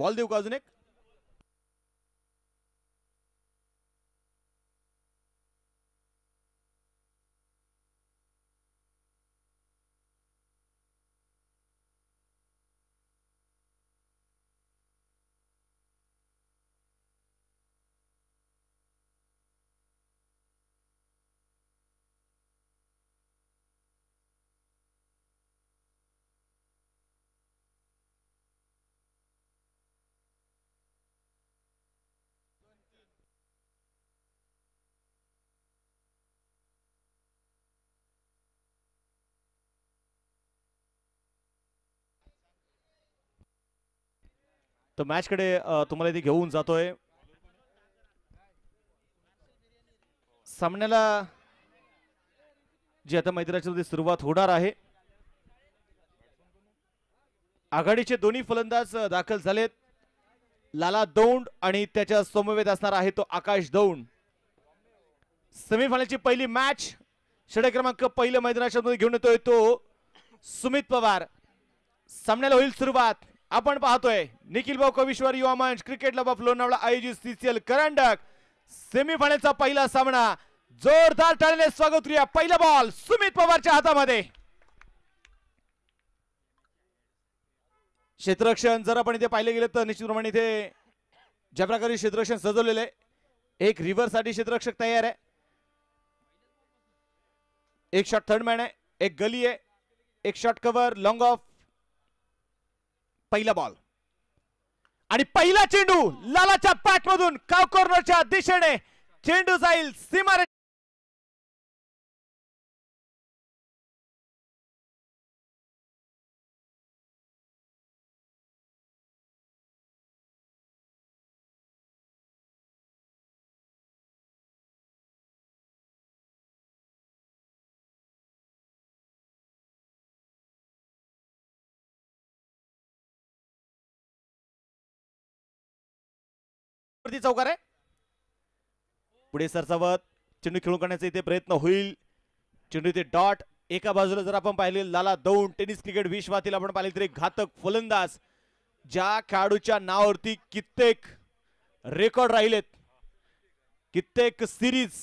Ball देऊ का अजून एक? तर मॅच कडे तुम्हाला इथे घेऊन जातोय. सामन्याला जी आता मैदानाची सुरुवात होणार आहे. आघाडीचे दोन्ही फलंदाज दाखल झालेत. लाला दौंड आणि त्याच्या समवेत असणार आहे तो आकाश दौंड. सेमीफायनलची पहिली मॅच षटक क्रमांक पहिल्या मैदानाच्या मध्ये घेऊन येतोय तो सुमित पवार. सामन्याला होईल सुरुवात. आपण पाहतोय निखिल भाऊ कविश्वर युवा मंच क्रिकेट क्लब ऑफ लोणावळा आयोजित सीसीएल करंडक सेमीफायनलचा पहिला सामना. जोरदार टाळीने स्वागत करूया. पहिला बॉल सुमित पवारच्या हातामध्ये. क्षेत्ररक्षण जर आपण इथे पाहिले गेले तर निश्चितप्रमाणे इथे ज्या प्रकारे क्षेत्ररक्षण सजवलेले एक रिव्हर साठी क्षेत्ररक्षक तयार आहे. एक शॉट थर्ड मॅन आहे, एक गली आहे, एक शॉट कव्हर लॉंग ऑफ. पहिला बॉल आणि पहिला चेंडू लालाच्या पॅट मधून काव कॉर्नरच्या दिशेने चेंडू जाईल सीमा. चौकार आहे. पुढे सरसावत चेंडू खेळून काढण्याचा इथे प्रयत्न होईल. चेंडू इथे डॉट. एका बाजूला जर आपण पाहिले लाला दौंड टेनिस क्रिकेट विश्वातील आपण पाहिले तरी घातक फलंदाज. ज्या खेळाडूच्या नावावरती कित्येक रेकॉर्ड राहिलेत, कित्येक सिरीज,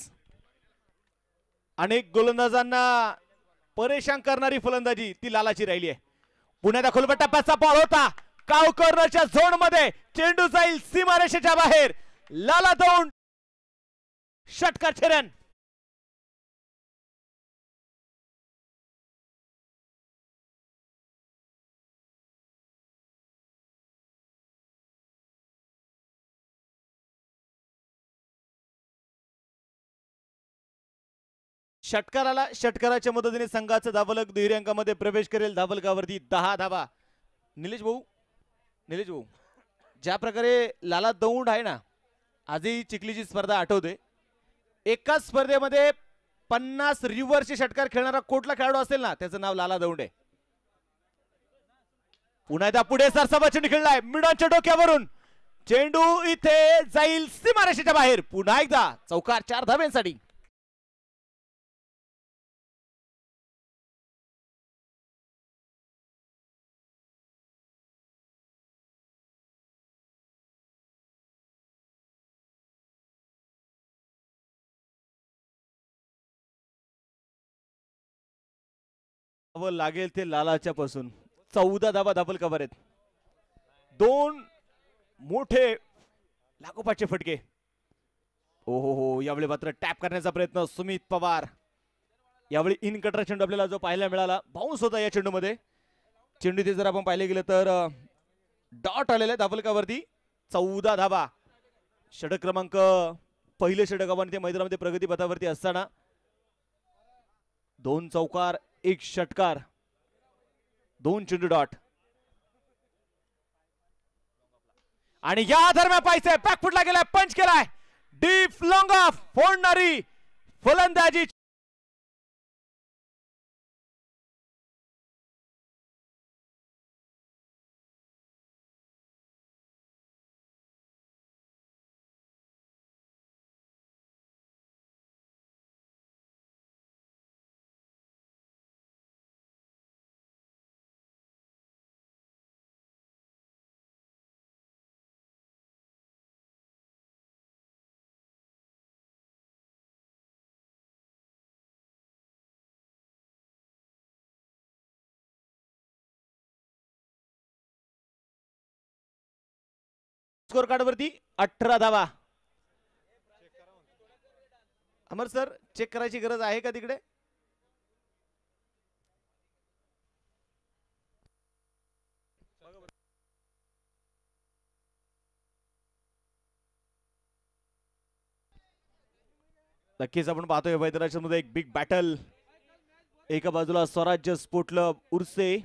अनेक गोलंदाजांना परेशान करणारी फलंदाजी ती लालाची राहिली आहे. पुण्याच्या खोलपट्टा टप्प्याचा बॉल होता. काव कॉर्नरच्या झोन मध्ये चेंडू जाईल सीमारेषेच्या बाहेर. लाला दौंड षटकार ठेरन. षटकाराला षटकाराच्या मदतीने संघाचा धावलक दुहेरी अंकामध्ये प्रवेश करेल. धावलकावरती 10 धावा. निलेश भाऊ ज्या प्रकारे लाला दौंड आहे ना, आजही चिखलीची स्पर्धा आठवते. एकाच स्पर्धेमध्ये 50 रिव्हरचे षटकार खेळणारा कुठला खेळाडू असेल ना, त्याचं नाव लाला दौंड आहे. पुन्हा एकदा पुढे सरसावा चेंडू खेळलाय मिडॉनच्या डोक्यावरून. चेंडू इथे जाईल सीमारेषेच्या बाहेर. पुन्हा एकदा चौकार 4 धाब्यांसाठी. लागेल ते लालाच्या पासून 14 धावा धाबल कव्हर आहेत. 2 मोठे लागोपाठचे फटके. हो यावेळी मात्र टॅप करण्याचा प्रयत्न सुमित पवार. यावेळी इन कटर चेंडू आपल्याला जो पाहायला मिळाला, बाउन्स होता या चेंडूमध्ये. चेंडू इथे जर आपण पाहिले गेले तर डॉट आलेला आहे धाबलकावरती. 14 धावा. षटक क्रमांक पहिले षटक आपण ते मैदानामध्ये प्रगती पथावरती असताना 2 चौकार 1 षटकार 2 चेंडू डॉट. आणि या दरम्यान पाहिजे बॅकफुटला गेलाय, पंच केलाय. डीप लॉंग ऑफ फोडणारी फलंदाजी स्कोर कार्ड वरती 18 धावा. अमर सर चेक करायची गरज आहे का तिकडे? नक्कीच आपण पाहतोय मध्ये एक बिग बॅटल. एका बाजूला स्वराज्य स्पोर्ट क्लब उर्से,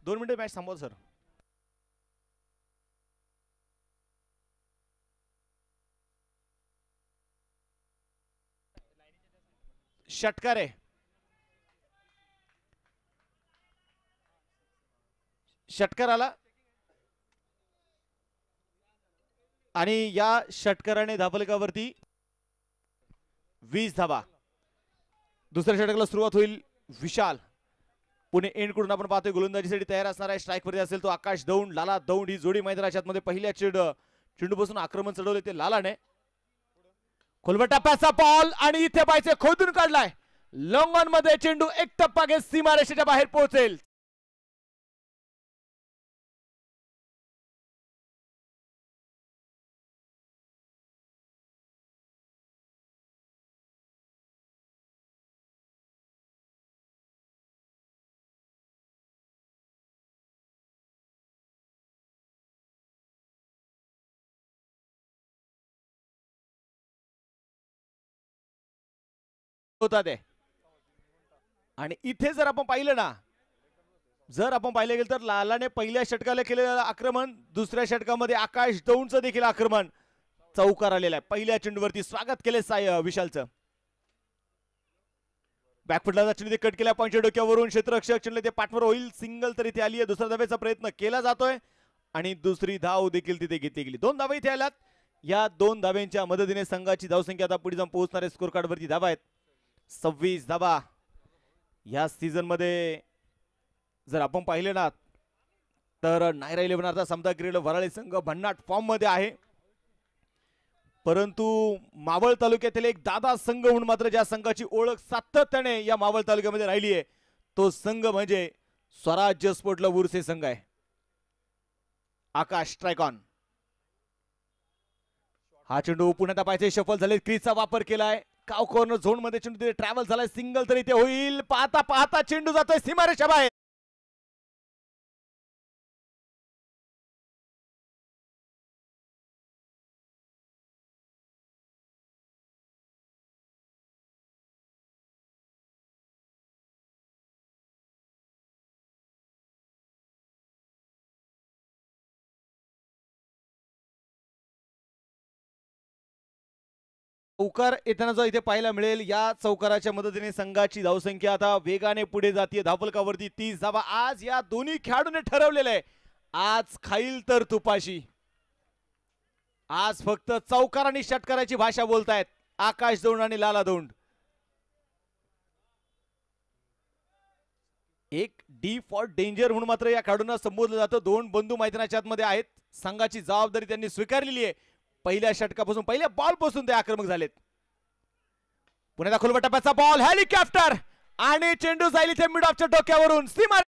दोन मिनिटे मॅच थांबवा सर. षटकार आहे. षटकार आला आणि या षटकाराने धापलकावरती 20 धावा. दुसऱ्या षटकाला सुरुवात होईल. विशाल पुणे एंड कडून आपण पाहतोय गोलंदाजीसाठी तयार असणार आहे. स्ट्राईक वरती असेल तो आकाश दौंड. लाला दौंड ही जोडी मैदानाच्या आतमध्ये पहिल्या चेंडूपासून आक्रमण चढवले ते लालाने. खोलवर टप्प्याचा बॉल आणि इथे पाहिजे खोदून काढलाय. लॉंग ऑन मध्ये चेंडू एक टप्पा घेत सीमारेषेच्या बाहेर पोहोचेल. होता ते. आणि इथे जर आपण पाहिलं ना, जर आपण पाहिलं गेलं तर लालाने पहिल्या षटकाला केलेलं आक्रमण, दुसऱ्या षटकामध्ये आकाश दौंडचं देखील आक्रमण चौकार आलेला आहे. पहिल्या चेंडूवरती स्वागत केले विशालचं. बॅकफुटला चेंडू कट केला पॉईंटच्या डोक्यावरून. क्षेत्ररक्षक चेंडू ते पाठवर होईल. सिंगल तरी इथे आली आहे. दुसऱ्या धावेचा प्रयत्न केला जातोय आणि दुसरी धाव देखील तिथे घेतली गेली. 2 धावा इथे आल्यात. या 2 धाव्यांच्या मदतीने संघाची धावसंख्या आता पुढे जाऊन पोहोचणारे स्कोर कार्ड वरती धावा आहेत 26 धावा. या सीझन मध्ये जर आपण पाहिले ना तर नायरा 11 सामना क्रीडा वराळी संघ भन्नाट फॉर्म मध्ये आहे. परंतु मावळ तालुक्यातील एक दादा संघ म्हणून मात्र ज्या संघाची ओळख सातत्याने या मावळ तालुक्यामध्ये राहिली आहे तो संघ म्हणजे स्वराज्य स्पोर्ट क्लब उर्से संघ आहे. आकाश स्ट्राइक ऑन. हा चेंडू पुण्यात पाहिजे. शफल झाले. क्रीजचा वापर केलाय. काव कॉर्नर झोन मध्ये चेंडू ट्रॅव्हल झालाय. सिंगल तरी ते होईल. पाहता पाहता चेंडू जातोय सीमारेषा बाहेर. चौकार येताना जो इथे पाहायला मिळेल या चौकाराच्या मदतीने संघाची धावसंख्या आता वेगाने पुढे जाते. धावफलकावरती 30 धावा. आज या दोन्ही खेळाडूंनी ठरवलेलं आहे आज खाईल तर तुपाशी. आज फक्त चौकार आणि षटकाराची भाषा बोलतायत आकाश दौंड आणि लाला दौंड. एक डी फॉर डेंजर म्हणून मात्र या खेळाडूंना संबोधलं जातं. 2 बंधू मैदानाच्या आतमध्ये आहेत. संघाची जबाबदारी त्यांनी स्वीकारलेली आहे. पहिल्या षटकापासून पहिल्या बॉल पासून ते आक्रमक झालेत. पुणे दाखल टप्प्याचा बॉल हेलिकॉप्टर आणि चेंडू जाईल इथे मिड ऑफच्या डोक्यावरून सीमा.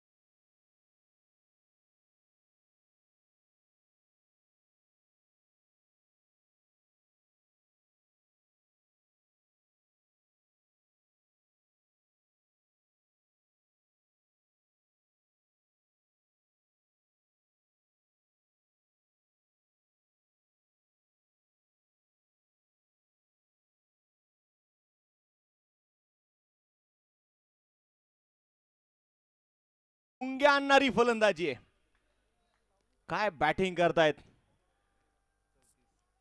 मुंग्या आणणारी फलंदाजी आहे. काय बॅटिंग करतायत.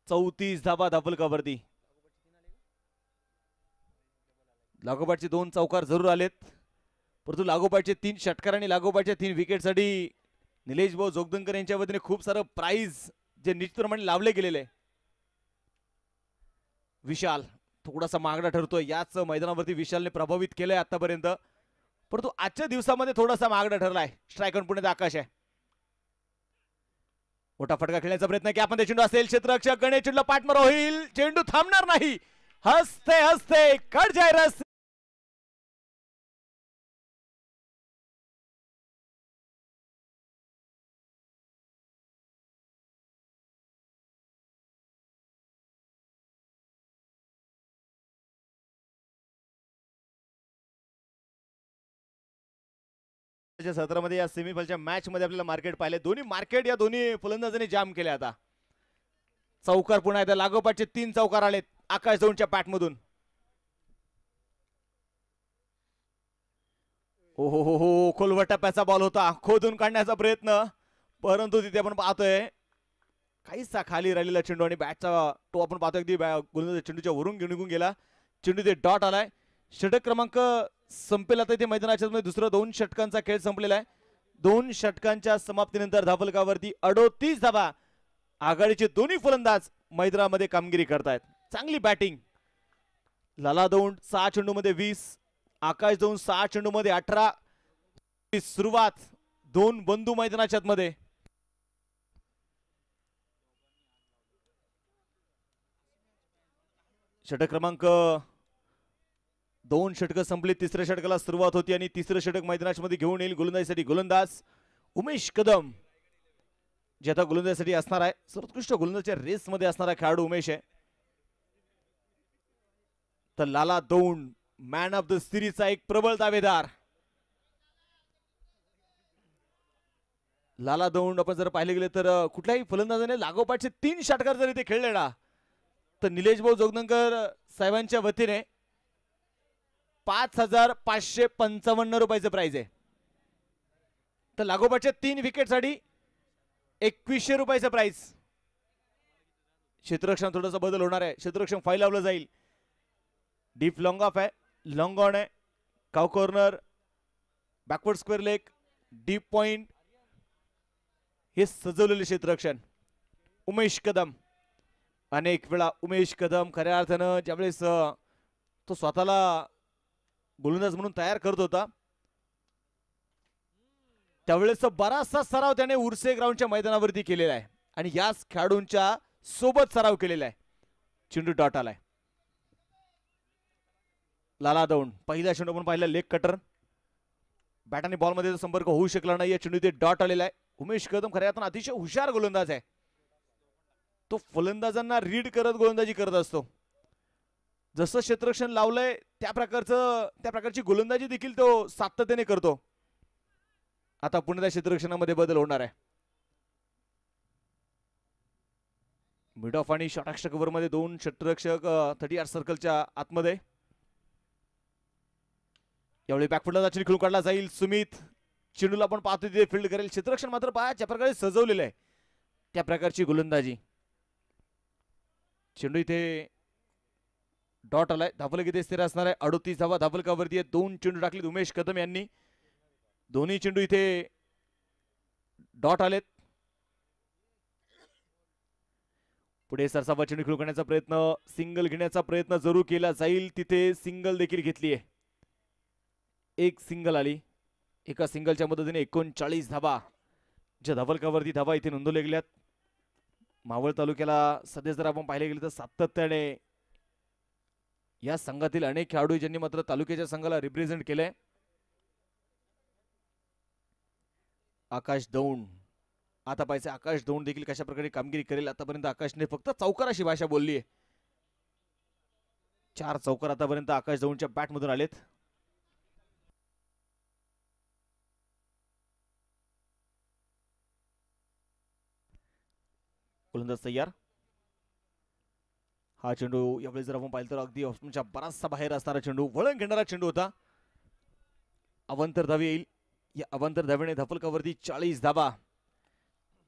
34 धावा धावफलकावरती. लागोपाठचे 2 चौकार जरूर आलेत परंतु लागोपाठचे 3 षटकार आणि लागोपाठच्या 3 विकेटसाठी निलेश भाऊ जोगदंकर यांच्या वतीने खूप सारं प्राइज जे निश्चितप्रमाणे लावले गेलेले. विशाल थोडासा मागडा ठरतोय. याच मैदानावरती विशालने प्रभावित केलंय आतापर्यंत परंतु आजच्या दिवसामध्ये थोडासा मागडा ठरलाय. स्ट्राइक ऑन पुण्यात आकाश आहे. मोठा फटका खेळण्याचा प्रयत्न गॅप मध्ये चेंडू असेल, क्षेत्ररक्षक गणेश चेंडूला पाठमार होईल, चेंडू थांबणार नाही, हसते हसते कट जाईल रस्ते. सत्रामध्ये या सेमीफायनलच्या मॅच मध्ये आपल्याला मार्केट पाहिले, दोन्ही मार्केट या दोन्ही फलंदाजांनी जाम केले. आता चौकार पुन्हा एकदा लागोपाठचे 3 चौकार आलेत आकाश दौंडच्या बॅट मधून. हो हो हो हो, खोलवर टप्प्याचा बॉल होता, खोदून काढण्याचा प्रयत्न, परंतु तिथे आपण पाहतोय काहीसा खाली राहिलेला चेंडू आणि बॅटचा तो आपण पाहतोय अगदी गोलंदाज चेंडूच्या वरून निघून गेला. चेंडू ते डॉट आलाय. षटक क्रमांक संपेल आता इथे मैदानाच्या मध्ये. दुसरा 2 षटकांचा खेळ संपलेला आहे. 2 षटकांच्या समाप्तीनंतर धावफलकावरती 38 धावा. आघाडीचे दोन्ही फलंदाज मैदानामध्ये कामगिरी करतायत. चांगली बॅटिंग. लाला दौंड 6 चेंडूमध्ये 20, आकाश दौंड 6 चेंडूमध्ये 18. सुरुवात 2 बंधू मैदानाच्या मध्ये. षटक क्रमांक 2 षटक संपली. तिसऱ्या षटकाला सुरुवात होती आणि तिसरं षटक मैदानाच्या मध्ये घेऊन येईल गोलंदाजीसाठी गोलंदाज उमेश कदम, जे आता गोलंदाजीसाठी असणार आहे. सर्वोत्कृष्ट गोलंदाजीच्या रेस मध्ये असणारा खेळाडू उमेश आहे. तर लाला दौंड मॅन ऑफ द सिरीजचा एक प्रबळ दावेदार. लाला दौंड आपण जर पाहिले गेले तर कुठल्याही फलंदाजाने लागोपाठचे 3 षटकार जर इथे खेळले ना, तर निलेश भाऊ जोगदंकर साहेबांच्या वतीने 5,555 रुपयाचं प्राइज आहे. तर लागोपाठच्या 3 विकेट साठी 2100 रुपयाचं प्राइज. क्षेत्ररक्षण थोडासा बदल होणार आहे. क्षेत्ररक्षण फाईल लावलं जाईल. डीप लॉंग ऑफ आहे, लॉंग ऑन आहे, काव corner, backward square leg, deep point, हे सजवलेले क्षेत्ररक्षण. उमेश कदम अनेक वेळा उमेश कदम खऱ्या अर्थानं ज्यावेळेस तो स्वतःला गोलंदाज म्हणून तयार करत होता, त्यावेळेस बराचसा सराव त्याने उर्से ग्राउंडच्या मैदानावरती केलेला आहे आणि याच खेळाडूंच्या सोबत सराव केलेला आहे. चेंडू डॉट आलाय. लाला दौंड पहिला चेंडू आपण पाहिला लेग कटर, बॅट आणि बॉल मध्ये संपर्क होऊ शकला नाही. या चेंडू ते डॉट आलेला आहे. उमेश कदम खऱ्या अर्थानं अतिशय हुशार गोलंदाज आहे. तो फलंदाजांना रीड करत गोलंदाजी करत असतो. जसं क्षेत्ररक्षण लावलंय त्या प्रकारची गोलंदाजी देखील तो सातत्याने करतो. आता पुन्हा त्या क्षेत्ररक्षणामध्ये बदल होणार आहे. मिड ऑफ आणि षटक कव्हर मध्ये 2 क्षेत्ररक्षक 30 सर्कलच्या आतमध्ये. यावेळी बॅकफुटला चेंडू खेळून काढला जाईल. सुमित चेंडूला आपण पाहतो तिथे फील्ड करेल. क्षेत्ररक्षण मात्र पहा ज्या प्रकारे सजवलेलं आहे त्या प्रकारची गोलंदाजी. चेंडू इथे डॉट आलाय. धावफलक इथे स्थिर असणार आहे. 38 धावा धावफलकावरती आहे. 2 चेंडू टाकलेत उमेश कदम यांनी. दोन्ही चेंडू इथे डॉट आलेत. पुढे सरसावा चेंडू खेळून करण्याचा प्रयत्न, सिंगल घेण्याचा प्रयत्न जरूर केला जाईल. तिथे सिंगल देखील घेतली आहे. एक सिंगल आली. एका सिंगलच्या मदतीने 39 धावा ज्या धावफलकावरती धावा इथे नोंदवल्या गेल्यात. मावळ तालुक्याला सध्या जर आपण पाहिले गेले तर सातत्याने या संघातील अनेक खेळाडू ज्यांनी मात्र तालुक्याच्या संघाला रिप्रेझेंट केलंय. आकाश दौंड आता पाहिजे आकाश दौंड देखील कशा प्रकारे कामगिरी करेल. आतापर्यंत आकाशने फक्त चौकाराशी भाषा बोलली आहे. 4 चौकार आतापर्यंत आकाश दौंडच्या बॅट मधून आलेत. गोलंदाज तयार. हा चेंडू यावेळी जर आपण पाहिलं तर अगदी ऑप्शनच्या बराचसा बाहेर असणारा चेंडू, वळण घेणारा चेंडू होता. अवंतर धावे येईल. या अवंतर धावेने धावफलकावरती 40 धावा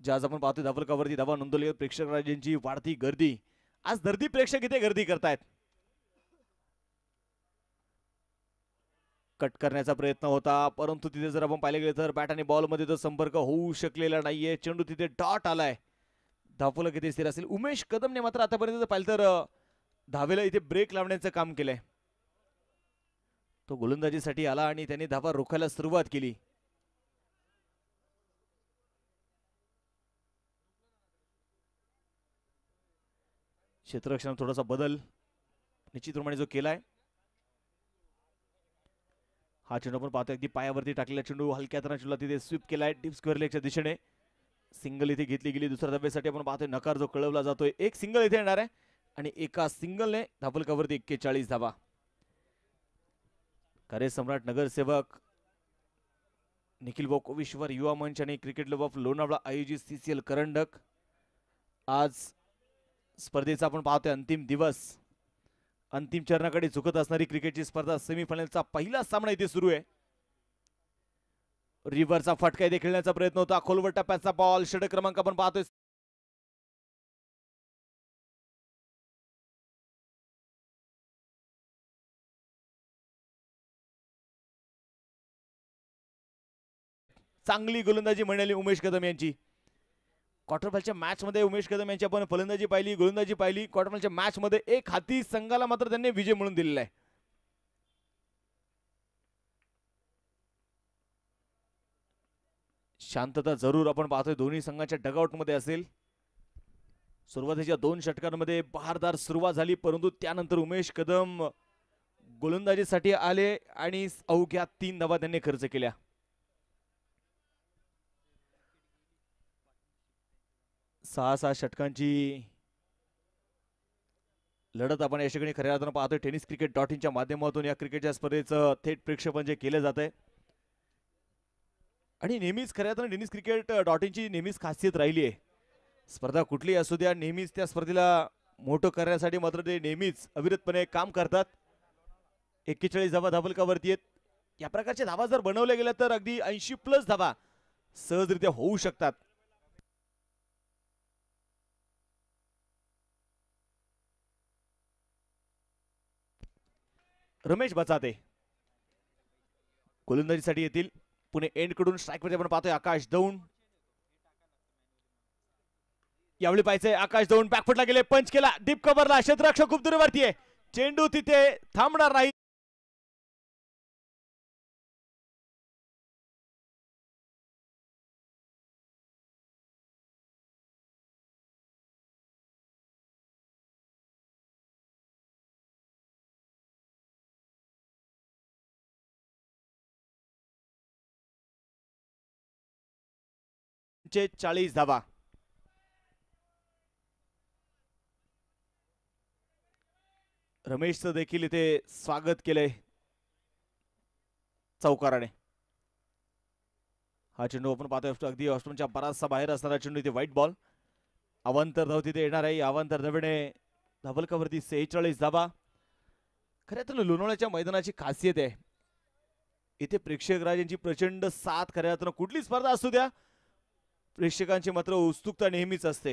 ज्या आज आपण पाहतो धावफलकावरती धावा नोंदवली. प्रेक्षक राजांची वाढती गर्दी. आज दर्दी प्रेक्षक इथे गर्दी करतायत. कट करण्याचा प्रयत्न होता परंतु तिथे जर आपण पाहिले गेले तर बॅट आणि बॉल मध्ये तो संपर्क होऊ शकलेला नाहीये. चेंडू तिथे डॉट आलाय. धावफलक इथे स्थिर असेल. उमेश कदमने मात्र आतापर्यंत पाहिलं तर धावेला इथे ब्रेक लावण्याचं काम केलंय. तो गोलंदाजीसाठी आला आणि त्याने धावा रोखायला सुरुवात केली. क्षेत्ररक्षणात थोडासा बदल निश्चितप्रमाणे जो केलाय. हा चेंडू आपण पाहतो अगदी पायावरती टाकलेला चेंडू हलक्या हाताने चेंडूला तिथे स्वीप केलाय डीप स्क्वेअर लेगच्या दिशेने. सिंगल इथे घेतली गेली. दुसऱ्या धाब्यासाठी आपण पाहतोय नकार जो कळवला जातोय. एक सिंगल इथे येणार आहे आणि एका सिंगलने धाबलकावरती 41 धाबा. कार्य सम्राट नगरसेवक निखिल भाऊ कोविश्वर युवा मंच आणि क्रिकेट क्लब ऑफ लोणावळा आयोजित CCL करंडक. आज स्पर्धेचा आपण पाहतोय अंतिम दिवस. अंतिम चरणाकडे झुकत असणारी क्रिकेटची स्पर्धा. सेमीफायनलचा पहिला सामना इथे सुरू आहे. रिव्हरचा फटका इथे खेळण्याचा प्रयत्न होता. खोलवर टप्प्याचा बॉल. षटक क्रमांक आपण पाहतोय चांगली गोलंदाजी म्हणाली उमेश कदम यांची. क्वार्टर फायनलच्या मॅच मध्ये उमेश कदम यांची आपण फलंदाजी पाहिली, गोलंदाजी पाहिली. क्वार्टर फायनलच्या मॅच मध्ये एक हाती संघाला मात्र त्यांनी विजय म्हणून दिलेला आहे. शांतता जरूर आपण पाहतोय दोन्ही संघाच्या डगआउट मध्ये असेल. सुरुवातीच्या 2 षटकांमध्ये बहारदार सुरुवात झाली, परंतु त्यानंतर उमेश कदम गोलंदाजीसाठी आले आणि अवघ्या 3 धावा त्यांनी खर्च केल्या. सहा षटकांची लढत आपण या ठिकाणी खऱ्या अर्थानं पाहतोय. टेनिस क्रिकेट .in च्या माध्यमातून या क्रिकेटच्या स्पर्धेचं थेट प्रक्षेपण जे केलं जात आहे आणि नेहमीच खऱ्या अर्थानं टेनिस क्रिकेट .in ची नेहमीच खासियत राहिली आहे. स्पर्धा कुठलीही असू द्या, नेहमीच त्या स्पर्धेला मोठं करण्यासाठी मात्र ते नेहमीच अविरतपणे काम करतात. 41 धावा धाबलकावरती आहेत. या प्रकारच्या धावा जर बनवल्या गेल्या तर अगदी 80+ धावा सहजरित्या होऊ शकतात. रमेश बचाते गोलंदाजीसाठी येतील. पुणे एंड कडून स्ट्राईक मध्ये आपण पाहतोय आकाश दौंड. यावेळी पाहिजे आकाश दौंड बॅकफुटला गेले, पंच केला, डीप कव्हरला. क्षेत्ररक्षक खूप दूरवरती आहे. चेंडू तिथे थांबणार नाही. चे 40 धावा. रमेशचं देखील इथे स्वागत केलंय चौकाराने. हा चेंडू आपण पाहतोय अगदी ऑस्ट्रेलियाच्या बराचसा बाहेर असणारा चेंडू. इथे व्हाईट बॉल. अवांतर धाव तिथे येणार आहे. अवांतर धावेने धाबलकावरती 46 धावा. खऱ्या तर लोणावळ्याच्या मैदानाची खासियत आहे, इथे प्रेक्षक राजांची प्रचंड साथ. खऱ्या अर्थानं कुठली स्पर्धा असू द्या, प्रेक्षकांची मात्र उत्सुकता नेहमीच असते.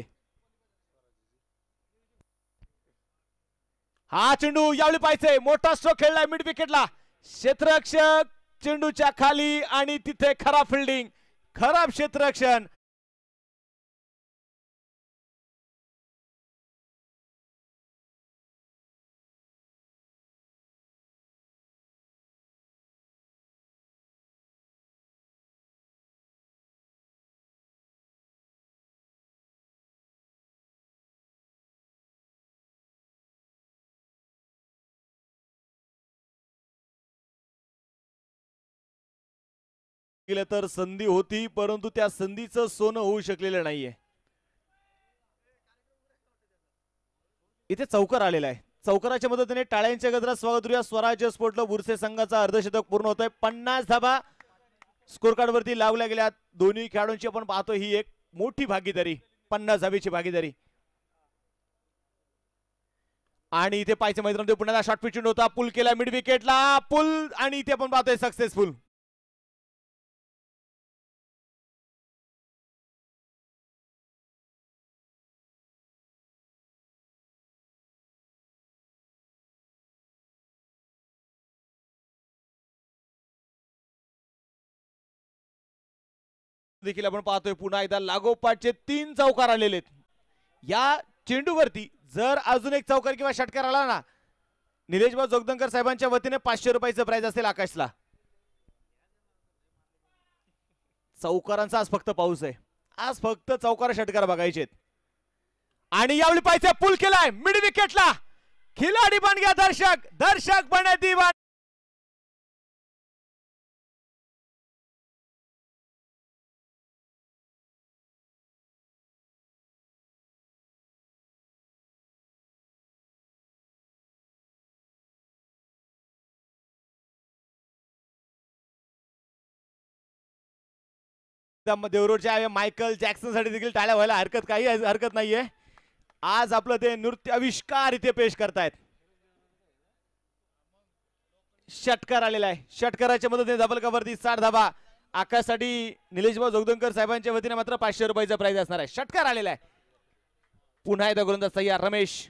हा चेंडू यावेळी पाहिजे, मोठा स्ट्रोक खेळलाय मिड विकेटला. क्षेत्ररक्षक चेंडूच्या खाली आणि तिथे खराब फिल्डिंग, खराब क्षेत्ररक्षण. केलं तर संधी होती, परंतु त्या संधीचं सोनं होऊ शकलेलं नाहीये. इथे चौकार आलेला आहे. चौकाराच्या मदतीने टाळ्यांच्या गजरात स्वागत करूया स्वराज्य स्पोर्ट क्लब उर्से संघाचा. अर्धशतक पूर्ण होतोय. 50 धावा स्कोर कार्ड वरती लावल्या गेल्या. दोन्ही खेळाडूंची आपण पाहतोय ही एक मोठी भागीदारी, 50 धावेची भागीदारी. आणि इथे पायचे मैदानामध्ये पुन्हा शॉर्ट पिच होता, पुल केला मिड विकेटला, पुल आणि इथे आपण पाहतोय सक्सेसफुल. देखील आपण पाहतोय पुन्हा एकदा लागोपाठचे 3 चौकार आलेले आहेत. या चेंडूवरती जर अजून एक चौकार किंवा षटकार आला ना, निलेशभाऊ जोगदंकर साहेबांच्या वतीने 500 रुपयाचं प्राइज असेल आकाशला. चौकारांचा आज फक्त पाऊस आहे. आज फक्त चौकार षटकार बघायचे. आणि यावेळी पाहिजे पुल केलाय मिड विकेटला. खिलाडी बन गया दर्शक, दर्शक बने दीवान. देवरोडच्या मायकल जॅक्सन साठी देखील टाळ्या व्हायला काही हरकत नाहीये. आज आपलं ते नृत्य आविष्कार इथे पेश करतायत. षटकार आलेला आहे. षटकाराच्या मदतीने डबल कव्हरती 60 धाबा. आकाशसाठी निलेशभाऊ जोगदंकर साहेबांच्या वतीने मात्र 500 रुपयाचा प्राइज असणार आहे. षटकार आलेला आहे. पुन्हा एकदा गोलंदाज तयार रमेश.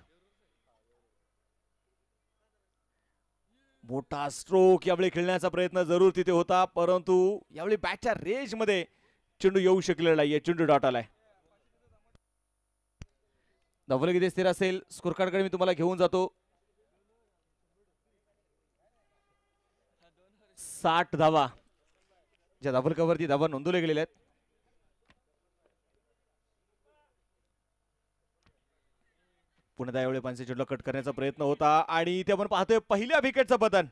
मोठा स्ट्रोक यावेळी खेळण्याचा प्रयत्न जरूर तिथे होता, परंतु यावेळी बॅटच्या रेंज मध्ये चेंडू येऊ शकलेला नाहीये. चेंडू डॉट आलाय. धवल किती स्थिर असेल स्कोर कार्ड कडे मी तुम्हाला घेऊन जातो. 60 धावा ज्या धवल कव्हरती धावा नोंदवले गेलेले आहेत. पुन्हा यावेळी पानसे चेंडूला कट करण्याचा प्रयत्न होता आणि इथे आपण पाहतोय पहिल्या विकेटचं पतन.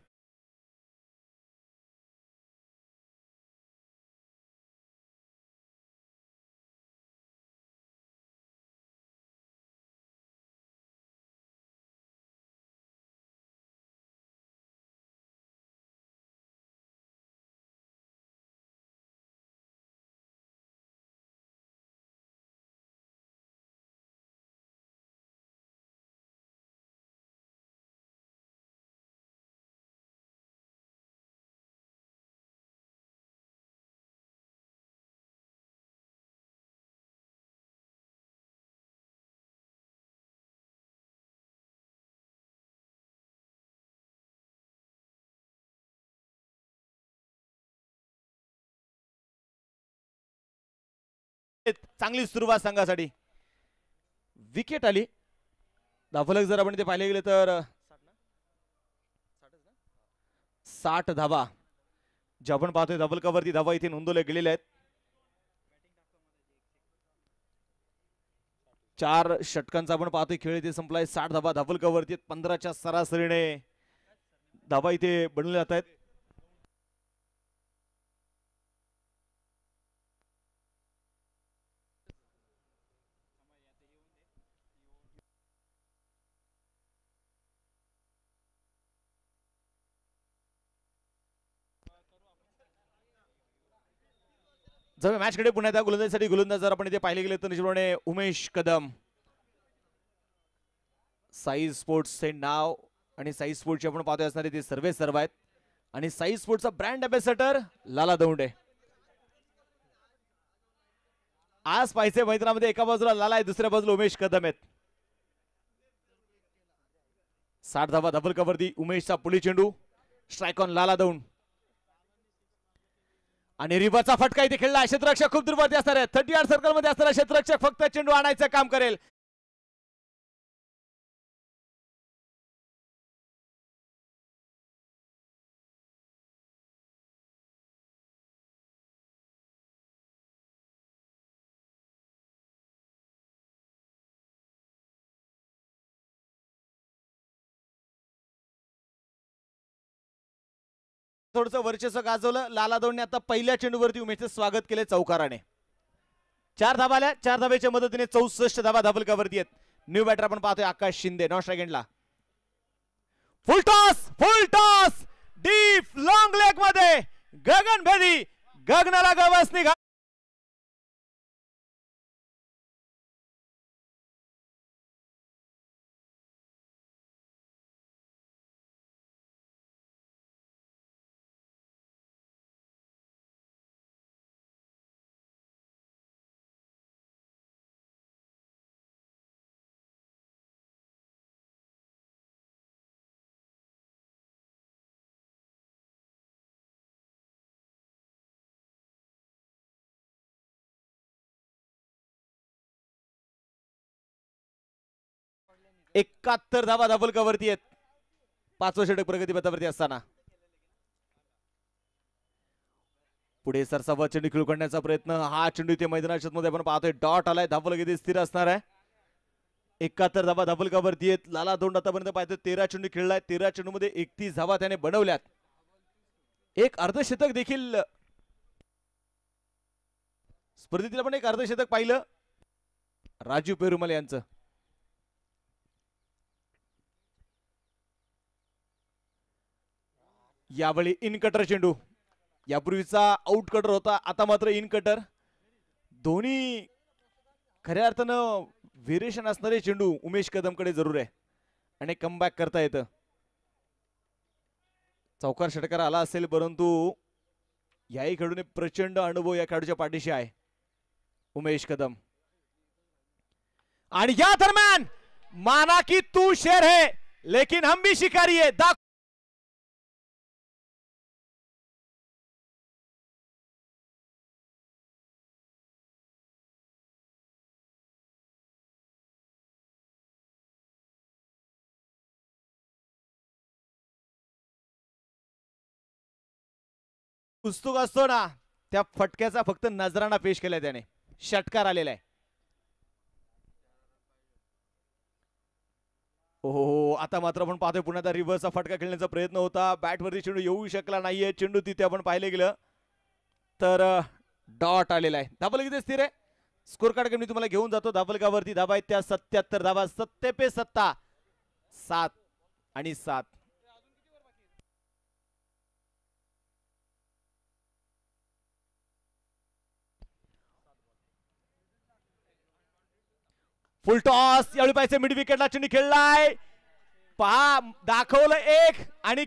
चांगली सुरुवात संघासाठी. विकेट आली. धावफलक जर आपण ते पाहिले गेले तर 60 धावा जे आपण पाहतोय डबल कव्हरती धावा इथे नोंदवल्या गेलेल्या आहेत. 4 षटकांचा आपण पाहतोय खेळ इथे संपलाय. 60 धावा डबल कव्हरती 15च्या सरासरीने धावा इथे बनवल्या जात आहेत. जर मॅच कडे पुन्हा एकदा गोलंदाजीसाठी गोलंदाज जर आपण इथे पाहिले गेले तर निश्चितपणे उमेश कदम. साई स्पोर्ट्स हे नाव आणि साई स्पोर्ट्सचे आपण पाहतोय असणारे ते सर्व आहेत आणि साई स्पोर्ट्सचा ब्रँड अँबॅसेडर लाला दौंडे. आज पाहिजे मैदानामध्ये एका बाजूला लाला आहे, दुसऱ्या बाजूला उमेश कदम आहेत. 60 धावा डबल कव्हरती उमेशचा पुढील चेंडू स्ट्राइक ऑन लाला दौंड आणि रिबाचा फटका इथे खेळला. क्षेत्ररक्षक खूप दूरवरती असणार आहे. 30 यार्ड सर्कल मध्ये असणारा क्षेत्ररक्षक फक्त चेंडू आणायचं काम करेल. थोडंसं वर्चस्व गाजवलं लाला दौंडने. आता पहिल्या चेंडूवरती उमेशचं स्वागत केले चौकाराने. 4 धावा आल्या. 4 धावेच्या मदतीने 64 धावा डबल कव्हरती आहेत. न्यू बॅटर आपण पाहतोय आकाश शिंदे. नॉन स्ट्राइक एंडला फुल टॉस डीप लॉंग लेग मध्ये गगन भेदी. गगनाला गवस निघा. एकाहत्तर धावा डबल कव्हरती आहेत 5वं षटक प्रगतीपथावरती असताना. पुढे सरसावा चेंडू खेळू करण्याचा प्रयत्न. हा चेंडू इथे मैदानाच्या मध्ये आपण पाहतोय डॉट आलाय. धावफलक इथे स्थिर असणार आहे. 71 धावा धाबलकावरती आहेत. लाला दौंड आतापर्यंत पाहतो 13 चेंडू खेळलाय. 13 चेंडू मध्ये 31 धावा त्याने बनवल्यात. एक अर्धशतक देखील स्पर्धेतील आपण एक अर्धशतक पाहिलं राजू पेरुमल यांचं. यावेळी इन कटर चेंडू. यापूर्वीचा आउट कटर होता, आता मात्र इन कटर. दोन्ही खऱ्या अर्थानं व्हेरिएशन असणारे चेंडू उमेश कदमकडे जरूर आहे आणि कमबॅक करता येतं. चौकार षटकार आला असेल परंतु याही खेळून प्रचंड अनुभव या खेळाडूच्या पाठीशी आहे उमेश कदम. आणि या दरम्यान माना की तू शेर है लेकिन हम भी शिकारी है. उत्सुक असतो ना त्या फटक्याचा फक्त नजराणा पेश केलाय त्याने. षटकार आलेला आहे. हो आता मात्र आपण पाहतोय पुन्हा त्या रिव्हर्सचा फटका खेळण्याचा प्रयत्न होता. बॅटवरती चेंडू येऊ शकला नाहीये. चेंडू तिथे आपण पाहिले गेलं तर डॉट आलेला आहे. धाबल किती स्थिर आहे. स्कोर कार्ड मी तुम्हाला घेऊन जातो. धाबलकावरती धाबा आहेत त्या 77 धाबा. 7 पे 7 7 आणि 7. फुल टॉस. यावेळी पाहिजे मिड विकेटला चेंडू खेळलाय. पहा दाखवलं एक आणि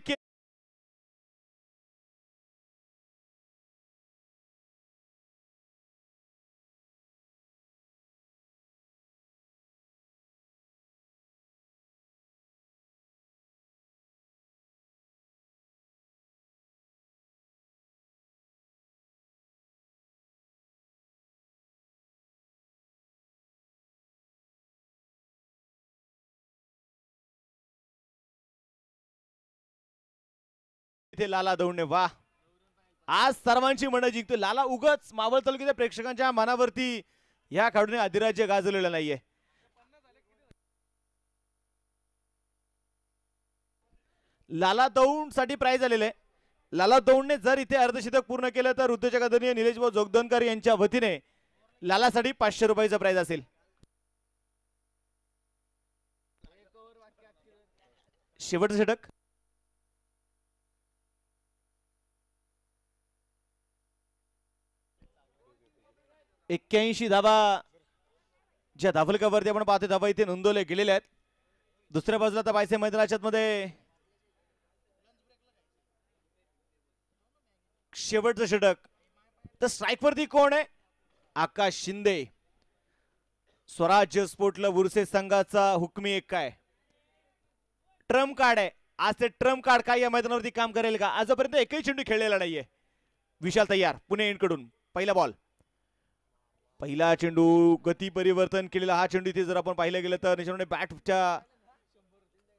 इथे लाला दौंडने वा आज सर्वांची मनं जिंकतो. लाला उगच मावळ तालुक्याच्या प्रेक्षकांच्या मनावरती या खेळाडूने अधिराज्य गाजवलेलं नाहीये. लाला दौंड साठी प्राइज आलेले आहे. लाला दौंडने जर इथे अर्धशतक पूर्ण केलं तर उद्योजक आदरणीय निलेश भाऊ जोगदनकर यांच्या वतीने लालासाठी 500 रुपयाचं प्राइज असेल. शेवटचं षटक. एक्क्याऐंशी धावा ज्या धाबलकावरती आपण पाहतो धावा इथे नोंदवले गेलेल्या आहेत. दुसऱ्या बाजूला तर पाहिजे मैदानाच्या मध्ये शेवटचं षटक. तर स्ट्राईक वरती कोण आहे. आकाश शिंदे. स्वराज्य स्पोर्टला बुरसे संघाचा हुकमी एक काय ट्रम्प कार्ड आहे. आज ते ट्रम्प कार्ड काय या मैदानावरती काम करेल का. आजपर्यंत एकही चेंडू खेळलेला नाहीये. विशाल तयार पुणे एंड कडून. पहिला बॉल. पहिला चेंडू गती परिवर्तन केलेला हा चेंडू इथे जर आपण पाहिलं गेलं तर निश्चितपणे बॅटच्या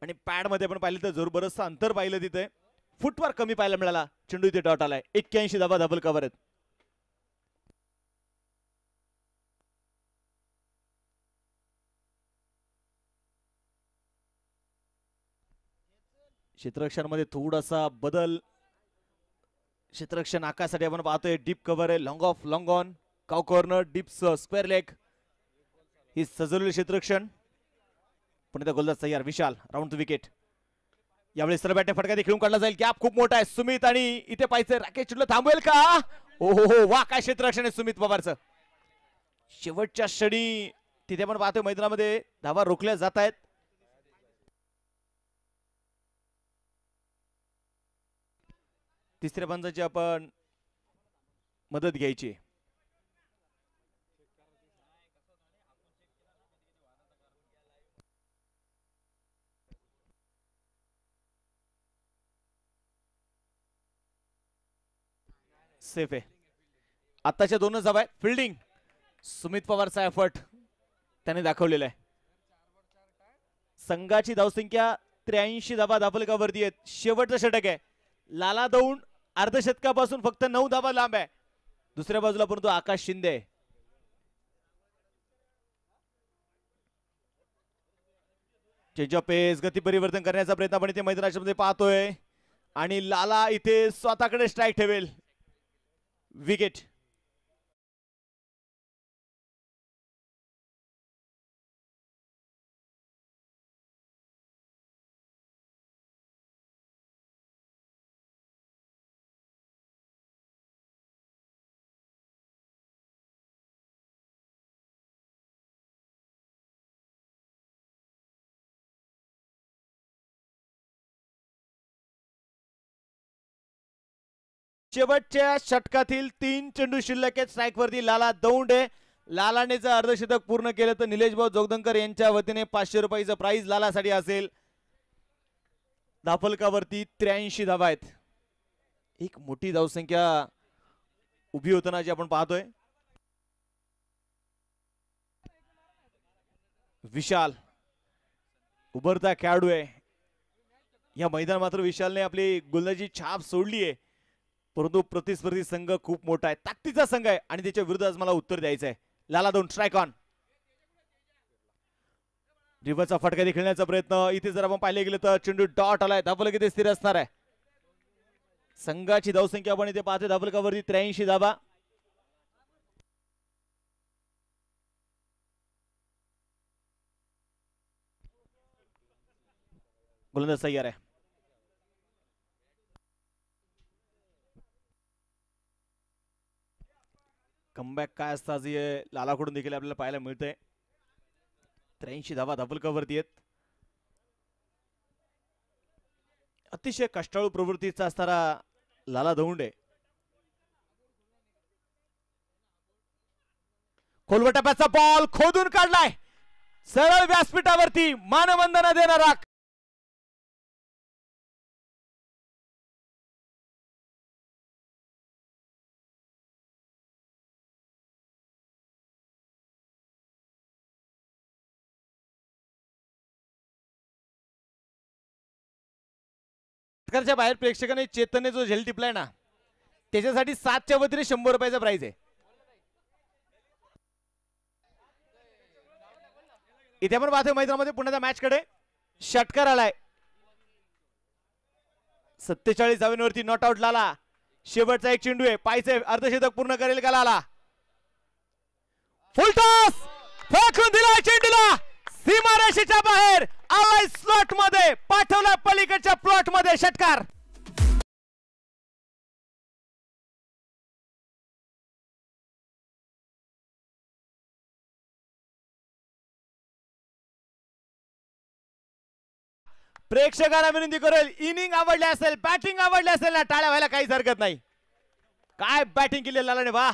आणि पॅड मध्ये आपण पाहिलं तर जरूर बरंचसं अंतर पाहिलं तिथे. फुटवर कमी पाहायला मिळाला. चेंडू इथे डॉट आलाय. 81 धावा धाबलकावर आहेत. क्षेत्ररक्षणामध्ये थोडासा बदल. क्षेत्ररक्षण आकाशासाठी आपण पाहतोय डीप कव्हर आहे. लॉंग ऑफ लॉंग ऑन काव कॉर्नर डीप स्क्वेअर लेग ही सजवलेले क्षेत्ररक्षण. पण गोलंदाज तयार विशाल. Round two wicket. यावेळी सरळ बॅटने फटका खेळून काढला जाईल. गॅप खूप मोठा आहे. सुमित आणि इथे पाहिजे राकेश चुडला थांबवेल का. ओ हो वा काय क्षेत्ररक्षण आहे सुमित पवारचं. शेवटच्या क्षणी तिथे आपण पाहतोय मैदानामध्ये धावा रोखल्या जात आहेत. तिसऱ्या पंचाची आपण मदत घ्यायची. सेफ आहे. आताच्या 2च धावा आहे. फिल्डिंग सुमित पवारचा एफर्ट त्याने दाखवलेला आहे. संघाची धावसंख्या 83 धावा धाबलकावरती आहेत. शेवटचं षटक आहे. लाला दौंड अर्धशतकापासून फक्त 9 धावा लांब आहे. दुसऱ्या बाजूला परंतु आकाश शिंदे. चेंज ऑफ पेस, गती परिवर्तन करण्याचा प्रयत्न आपण इथे मैदानामध्ये पाहतोय आणि लाला इथे स्वतःकडे स्ट्राईक ठेवेल. विकेट. शेवटच्या षटकातील 3 चेंडू शिल्लक आहेत. स्ट्राईक वरती लाला दौंडे. लालाने जर अर्धशतक पूर्ण केलं तर निलेश भाऊ जोगदंकर यांच्या वतीने 500 रुपयाचं प्राइज लालासाठी असेल. धाफलकावरती 83 धावा आहेत. एक मोठी धावसंख्या उभी होताना जी आपण पाहतोय. विशाल उभरता खेळाडू आहे. या मैदान मात्र विशालने आपली गोलंदाजी छाप सोडली आहे, परंतु प्रतिस्पर्धी संघ खूप मोठा आहे, ताकदीचा संघ आहे आणि त्याच्या विरुद्ध आज मला उत्तर द्यायचं आहे. लाला दोन स्ट्राईक ऑन. रिव्हर्सचा फटका खेळण्याचा प्रयत्न. इथे जर आपण पाहिले गेले तर चेंडू डॉट आलाय. धाफलक इथे स्थिर असणार आहे. संघाची धावसंख्या आपण इथे पाहतोय धाफलकावरती 83 धावा. गोलंदाज तयार आहे. कमबॅक काय असतं आज लालाकडून देखील आपल्याला पाहायला मिळतंय. 83 धावा धाफलकावरती आहेत. अतिशय कष्टाळू प्रवृत्तीचा असणारा लाला दौंडे. खोलवट टप्प्याचा बॉल खोदून काढलाय. सरळ व्यासपीठावरती मानवंदना देणारा बाहेर प्रेक्षकांनी चेतनने जो झेल टिपलाय ना, त्याच्यासाठी 7च्या वतीने 100 रुपयाचा प्राइज आहे. इथे आपण पाहतोय मैदानामध्ये पुण्याच्या मॅच कडे षटकार आलाय. 47 धावांवरती नॉट आउट लाला. शेवटचा एक चेंडू आहे. पायचे अर्धशतक पूर्ण करेल का लाला? फुल टॉस फेकून दिला चेंडूला. सीमारेषेच्या बाहेर आलाय. स्लॉट मध्ये पाठवला पलीकडच्या प्लॉट मध्ये. षटकार. प्रेक्षकांना विनंती करेल, इनिंग आवडली असेल, बॅटिंग आवडली असेल ना, टाळ्या व्हायला काहीच हरकत नाही. काय बॅटिंग केली लालाने. वा.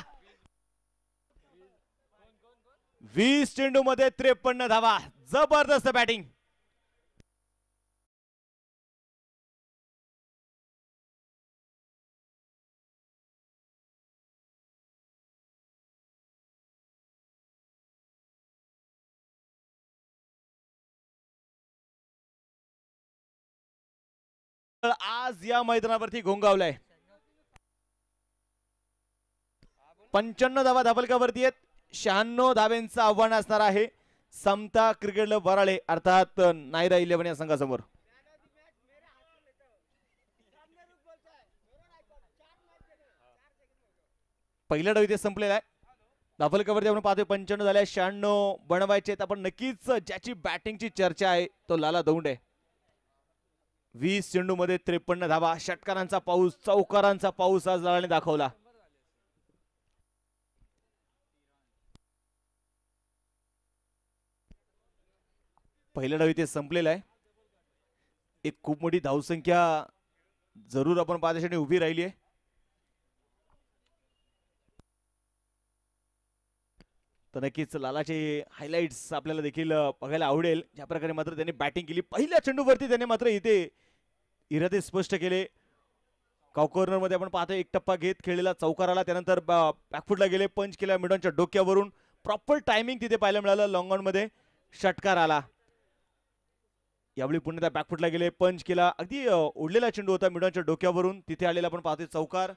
20 चेंडू मध्ये 53 धावा. जबरदस्त बॅटिंग. आज या मैदानावरती घोंगावलाय. 55 धावा धाफलकावरती आहेत. 96 धाव्यांचं आव्हान असणार आहे समता क्रिकेट क्लब वराळे अर्थात नायरा 11 या संघासमोर. पहिला डाव इथे संपलेला आहे. धाफलकावरती आपण पाहतोय 55 झाल्या. 96 बनवायचे आपण. नक्कीच ज्याची बॅटिंगची चर्चा आहे तो लाला दौंडे. 20 चेंडू मध्ये 53 धावा. षटकारांचा पाऊस, चौकारांचा पाऊस आज लालाने दाखवला. पहिला डाव इथे संपलेला आहे. एक खूप मोठी धावसंख्या जरूर आपण पाहण्यासाठी उभी राहिली आहे. तर नक्कीच लालाचे हायलाइट्स आपल्याला देखील बघायला आवडेल. ज्या प्रकारे मात्र त्यांनी बॅटिंग केली पहिल्या चेंडूवरती, त्याने मात्र इथे इरादे स्पष्ट केले. कॉर्नर मध्ये आपण पाहतोय एक टप्पा घेत खेळलेला चौकार आला. त्यानंतर बॅकफुटला गेले, पंच केला मिडॉनच्या डोक्यावरून. प्रॉपर टायमिंग तिथे पाहायला मिळालं. लॉंग ऑन मध्ये षटकार आला. यावेळी पुन्हा त्या बॅकफुटला गेले, पंच केला. अगदी उडलेला चेंडू होता मिडॉनच्या डोक्यावरून. तिथे आलेला आपण पाहतोय चौकार.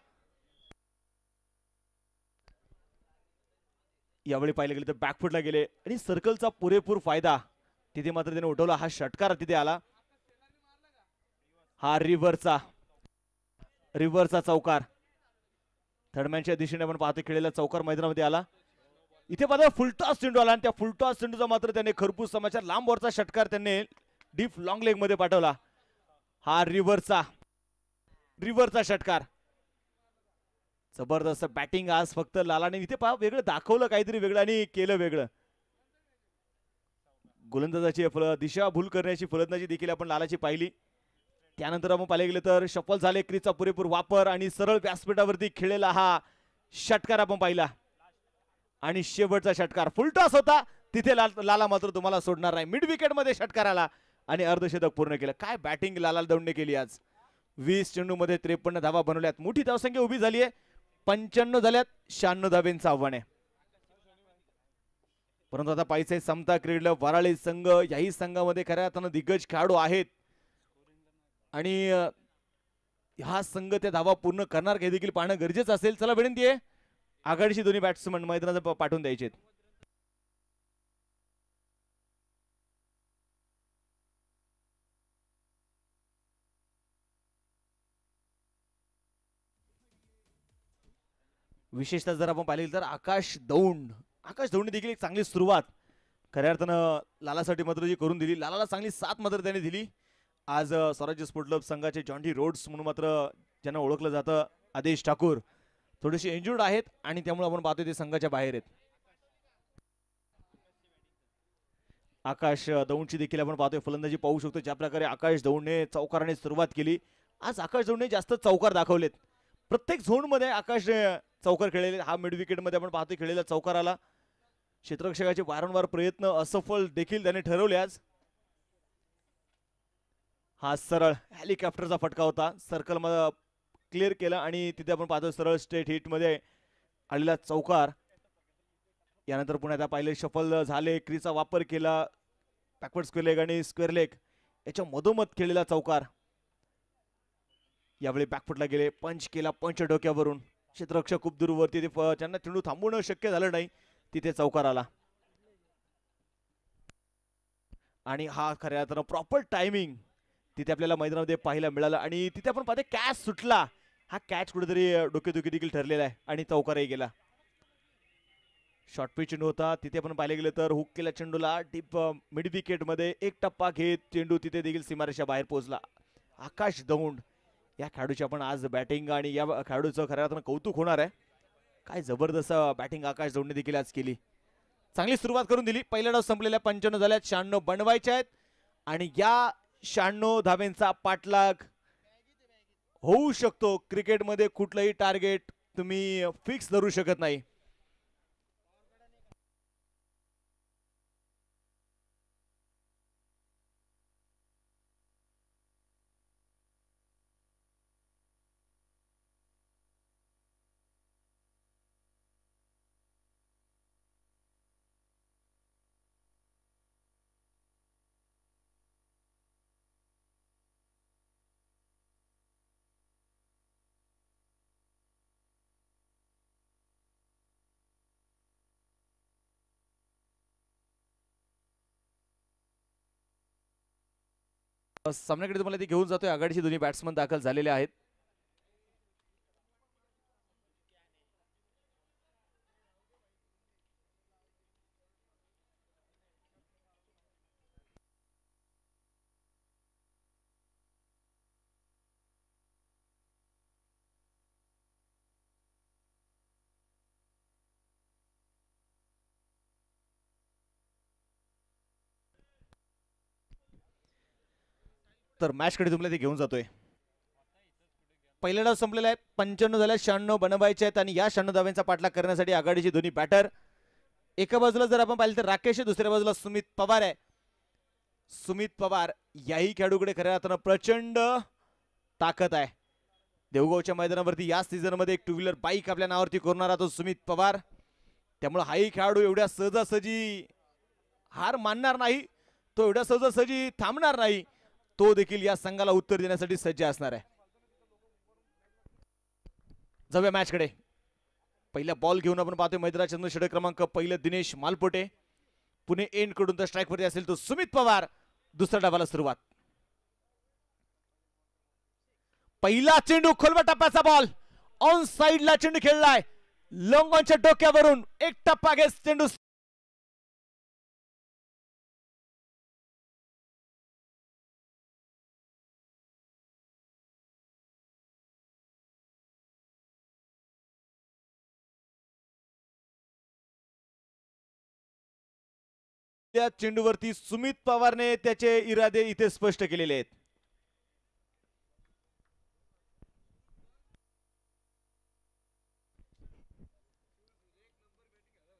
यावेळी पाहिले गेले तर बॅकफुटला गेले आणि सर्कलचा पुरेपूर फायदा तिथे मात्र त्याने उठवला. हा षटकार तिथे आला. हा रिव्हरचा चौकार थर्डमॅनच्या दिशेने आपण पाहतो खेळलेला चौकार मैदानामध्ये आला. इथे मात्र फुलटॉस चेंडू आला आणि त्या फुलटॉस चेंडूचा मात्र त्याने खरपूस समाचार लांब वरचा षटकार त्यांनी डीप लॉंग लेग मध्ये पाठवला. हा रिव्हरचा षटकार. जबरदस्त बॅटिंग आज फक्त लालाने इथे पहा वेगळं दाखवलं काहीतरी वेगळं आणि केलं वेगळं. गोलंदाजाची दिशाभूल करण्याची फलंदाजी देखील आपण लालाची पाहिली. त्यानंतर आपण पाहिले गेले तर शफल झाले क्रीजचा पुरेपूर वापर आणि सरळ व्यासपीठावरती खेळलेला हा षटकार आपण पाहिला. आणि शेवटचा षटकार फुलटॉस होता तिथे लाला मात्र तुम्हाला सोडणार नाही. मिड विकेट मध्ये षटकार आला आणि अर्धशतक पूर्ण केलं. काय बॅटिंग लाला दौंडने केली आज. 20 चेंडू मध्ये 53 धावा बनवल्यात. मोठी धावसंख्या उभी झाली आहे. 95 झाल्यात. 96 धावेंचं आव्हान आहे. परंतु आता पाहिजे समता क्रीडलं वराळी संघ याही संघामध्ये खऱ्या अर्थानं दिग्गज खेळाडू आहेत आणि हा संघ त्या धावा पूर्ण करणार हे देखील पाहणं गरजेचं असेल. चला विनंती आहे आघाडीची दोन्ही बॅट्समन मैदानात पाठवून द्यायचे. विशेषतः जर आपण पाहिले तर आकाश दौंड देखील एक चांगली सुरुवात खऱ्या अर्थानं लालासाठी मात्र जी करून दिली. लालाला चांगली साथ मात्र त्याने दिली. आज स्वराज्य स्पोर्ट क्लब संघाचे जॉन्टी रोड्स म्हणून मात्र ज्यांना ओळखलं जातं आदेश ठाकूर थोडेसे इंजुर्ड आहेत आणि त्यामुळे आपण पाहतोय ते संघाच्या बाहेर आहेत. आकाश दौंडची देखील आपण पाहतोय फलंदाजी पाहू शकतो. ज्या प्रकारे आकाश दौंडने चौकाराने सुरुवात केली. आज आकाश दौंडने जास्त चौकार दाखवलेत. प्रत्येक झोन मध्ये आकाश चौकार खेळलेले. हा मिड विकेट मध्ये आपण पाहतोय खेळलेला चौकार आला. क्षेत्ररक्षकाचे वारंवार प्रयत्न असफल देखील त्याने ठरवले आज. हा सरळ हेलिकॉप्टरचा फटका होता. सर्कल मध्ये क्लिअर केला आणि तिथे आपण पाहतो सरळ स्ट्रेट हिट मध्ये आलेला चौकार. यानंतर पुन्हा आता पाहिले शफल झाले क्रीजचा वापर केला. बॅकवर्ड स्क्वेअर लेग आणि स्क्वेअर लेग याच्या मधोमध खेळलेला चौकार. यावेळी बॅकफुटला गेले. पंच केला. पंच डोक्यावरून क्षेत्ररक्षक खूप दूरवरती त्यांना चेंडू थांबवणं शक्य झालं नाही. तिथे चौकार आला आणि हा खऱ्या अर्थानं प्रॉपर टायमिंग तिथे आपल्याला मैदानामध्ये पाहायला मिळालं आणि तिथे आपण पाहते कॅच सुटला. हा कॅच कुठेतरी डोकेदुखी देखील ठरलेला आहे आणि चौकारही गेला. शॉर्ट पिच चेंडू होता. तिथे आपण पाहिले गेले तर हुक केला चेंडूला डीप मिड विकेट मध्ये एक टप्पा घेत चेंडू तिथे देखील सीमारेषा बाहेर पोहोचला. आकाश दौंड या खेळाडूची आपण आज बॅटिंग आणि या खेळाडूचं खऱ्या अर्थानं कौतुक होणार आहे. काय जबरदस्त बॅटिंग आकाश दौंडने देखील आज केली. चांगली सुरुवात करून दिली. पहिला डाव संपलेल्या 95 झाल्यात. 96 बनवायचे आहेत आणि या 96 धावेंचा पाठलाग होऊ शकतो. क्रिकेटमध्ये कुठलंही टार्गेट तुम्ही फिक्स धरू शकत नाही. सामन्याकडे तुम्हाला ती घेऊन जातोय. आघाडीचे दोन्ही बॅट्समन दाखल झालेले आहेत. तर मॅच कडे तुम्हाला ते घेऊन जातोय. पहिला डाव संपलेला आहे. 95 झाल्या. 96 बनवायचे आहेत आणि या 96 धाव्यांचा पाठलाग करण्यासाठी आघाडीचे दोन्ही बॅटर. एका बाजूला जर आपण पाहिलं तर राकेश आहे. दुसऱ्या बाजूला सुमित पवार आहे. सुमित पवार याही खेळाडूकडे खऱ्या अर्थानं प्रचंड ताकद आहे. देवगावच्या मैदानावरती या सीझन मध्ये एक टू व्हीलर बाईक आपल्या नावावरती करणारा तो सुमित पवार. त्यामुळे हाही खेळाडू एवढ्या सहजासहजी हार मानणार नाही. तो एवढ्या सहजासहजी थांबणार नाही. तो देखील या संघाला उत्तर देण्यासाठी सज्ज असणार आहे. जाऊया मॅच कडे. पहिला बॉल घेऊन आपण पाहतोय मैदानाच्या षटक क्रमांक पहिलं दिनेश मालपोटे. पुणे एंड कडून तर स्ट्राईक वरती असेल तो सुमित पवार. दुसऱ्या डावाला सुरुवात. पहिला चेंडू खोलवा टप्प्याचा बॉल ऑन साइडला चेंडू खेळलाय लॉंगॉनच्या डोक्यावरून. एक टप्पा घेत चेंडू त्या चेंडूवरती सुमित पवारने त्याचे इरादे इथे स्पष्ट केलेले आहेत.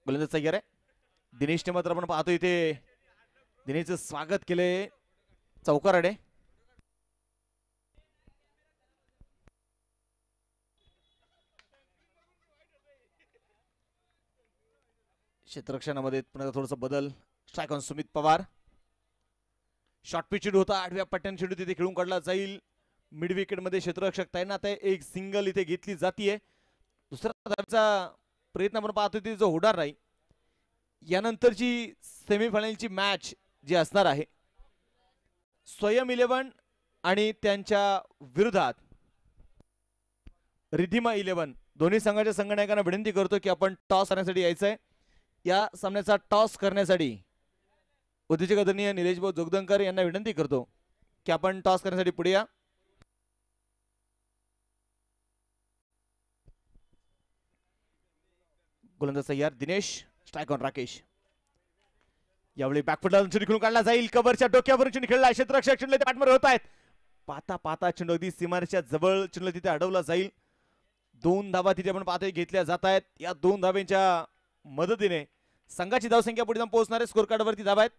गोलंदाज तयार आहे. दिनेशने मात्र आपण पाहतो इथे दिनेशचं स्वागत केलंय चौकाराडे. क्षेत्ररक्षणामध्ये पुन्हा थोडासा बदल. Strike on Sumit Pawar. Short pitch चेंडू होता आडव्या पट्ट्याने चेंडू तिथे खेळून काढला जाईल. मिड विकेट मध्ये क्षेत्ररक्षक तैनात आहे. एक सिंगल इथे घेतली जातीये. दुसरा धावाचा प्रयत्न आपण पाहतो तिथे जो होणार नाही. यानंतरची सेमीफायनलची मॅच जी असणार आहे स्वयं 11 आणि त्यांच्या विरोधात रिधिमा 11 दोन्ही संघाच्या संघनायकांना विनंती करतो की आपण टॉस करण्यासाठी यायचंय. या सामन्याचा टॉस करण्यासाठी उद्योजक आदरणीय निलेश भाऊ जोगदंकर यांना विनंती करतो की आपण टॉस करण्यासाठी पुढे या. गोलंदाज तयार दिनेश. Strike on Rakesh. यावेळी बॅकफुटला चेंडू खेळून काढला जाईल. कव्हरच्या डोक्यावर चेंडू खेळला. क्षेत्ररक्षक चेंडू ते पाठमध्ये होत आहेत. पाता पाता चेंडू अगदी सीमारेषेच्या जवळ चेंडू तिथे अडवला जाईल. 2 धावा तिथे आपण पाहतोय घेतल्या जात आहेत. या 2 धावेच्या मदतीने संघाची धावसंख्या पुढे जाऊन पोहोचणार आहे. स्कोर कार्डवरती धावा आहेत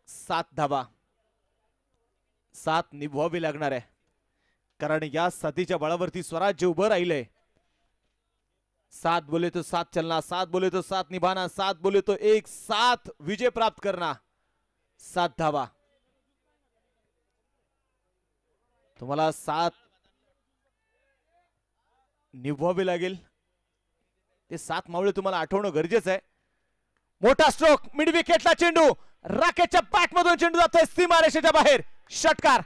7 धावा. 7 निभवावी लागणार आहे कारण या साथीच्या बळावरती स्वराज्य उभं राहिलंय. 7 बोले तो 7 चलना, 7 बोले तो 7 निभाना, 7 बोले तो 7 विजय प्राप्त करना. 7 धावा. तुम्हाला 7 निभवावे लागेल. ते 7 मावळे तुम्हाला आठवणं गरजेचं आहे. मोठा स्ट्रोक मिड विकेटला चेंडू राकेशच्या बॅट मधून चेंडू जातोय सीमारेषेच्या बाहेर. षटकार.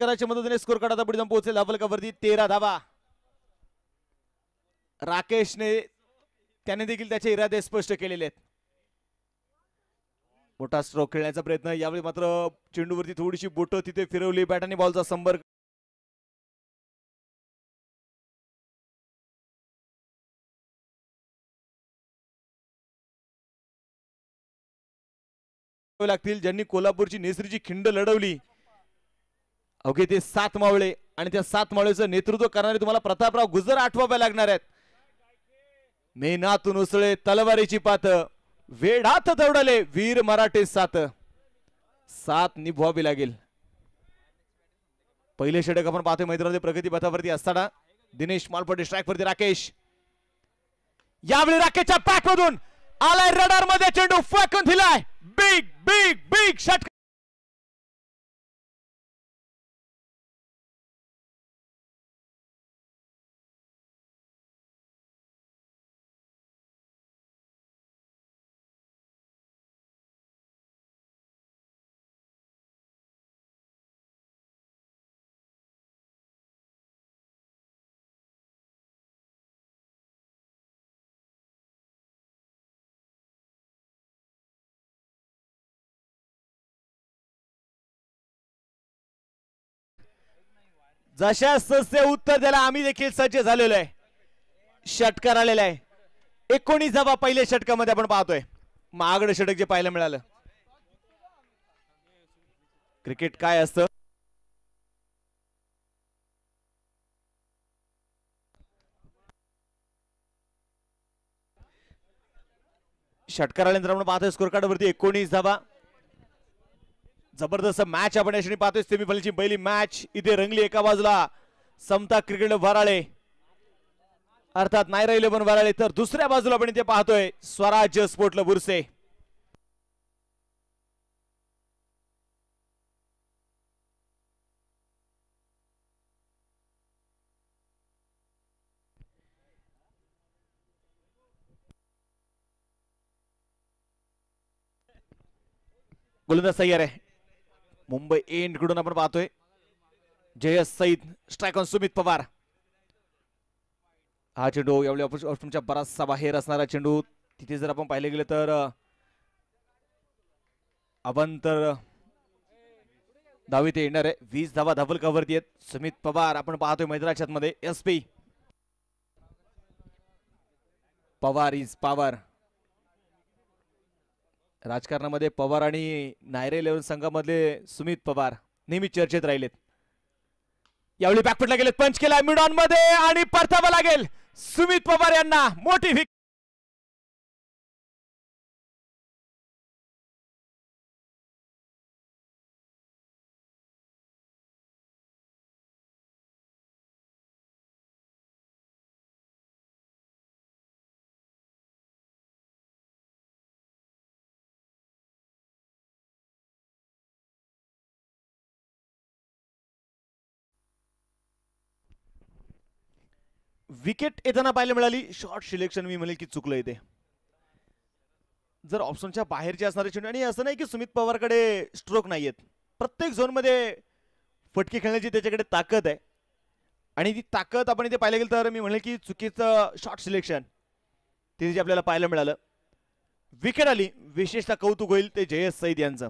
कराच्या मदतीने स्कोर कार्ड आता पुढे जाऊन पोहोचेल धावलकावरती 13 धावा. राकेशने त्याने देखील त्याचे इरादे स्पष्ट केलेले आहेत. मोठा स्ट्रोक खेळण्याचा प्रयत्न. यावेळी मात्र चेंडूवरती थोडीशी बोट तिथे फिरवली. बॅट आणि बॉलचा संपर्क लागतील. ज्यांनी कोल्हापूरची नेसरीची खिंड लढवली अवघे ते 7 मावळे आणि त्या 7 मावळेचं नेतृत्व करणारे तुम्हाला प्रतापराव गुजर आठवावे लागणार आहेत. मेनातून उसळे तलवारीची पात वेढात दौडले वीर मराठे 7 निभवावी लागेल. पहिले षटक आपण पाहतोय मैदानामध्ये प्रगती पथावरती असताना दिनेश मालपटे स्ट्राईक वरती राकेश. यावेळी राकेशच्या बॅट मधून आलाय रडार मध्ये चेंडू फेकून दिलाय. बिग बिग बिग षटकार. जशा सस्य उत्तर द्यायला आम्ही देखील सज्ज झालेलो आहे. षटकार आलेला आहे. 19 धावा पहिल्या षटकामध्ये आपण पाहतोय. महागडं षटक जे पाहायला मिळालं. क्रिकेट काय असतं षटकार आल्यानंतर आपण पाहतोय स्कोर कार्ड वरती 19 धावा. जबरदस्त मॅच आपण या क्षणी पाहतोय. सेमीफायनलची पहिली मॅच इथे रंगली. एका बाजूला समता क्रिकेट वराळे अर्थात नायरा 11 वराळे, तर दुसऱ्या बाजूला आपण इथे पाहतोय स्वराज्य स्पोर्ट क्लब बुरसे. गोलंदाज तयार आहे. मुंबई एंड कडून आपण पाहतोय जयस सईद. Strike on Sumit Pawar. हा चेंडू यावेळी ऑप्शनच्या बराचसा बाहेर असणारा चेंडू. तिथे जर आपण पाहिले गेले तर अवंतर धावी ते येणार आहे. 20 धावा धबल कव्हरती आहेत. सुमित पवार आपण पाहतोय मैदानाच्या मध्ये. SP Pawar is power. राजकारणामध्ये पवार आणि नायरे 11 संघामधले सुमित पवार नेहमी चर्चेत राहिलेत. यावेळी बॅकफुटला गेलेत. पंच केला मिडॉन मध्ये आणि परतावा लागेल सुमित पवार यांना. मोठी विकेट येताना पाहायला मिळाली. शॉर्ट सिलेक्शन मी म्हणेल की चुकलं इथे. जर ऑप्शनच्या बाहेरचे असणारे चेंडू, आणि असं नाही की सुमित पवारकडे स्ट्रोक नाहीयेत. प्रत्येक झोनमध्ये फटके खेळण्याची त्याच्याकडे ताकद आहे. आणि ती ताकद आपण इथे पाहायला गेलं तर मी म्हणेल की चुकीचं शॉर्ट सिलेक्शन तिथे आपल्याला पाहायला मिळालं. विकेट आली. विशेषतः कौतुक होईल ते जयस सईद यांचं,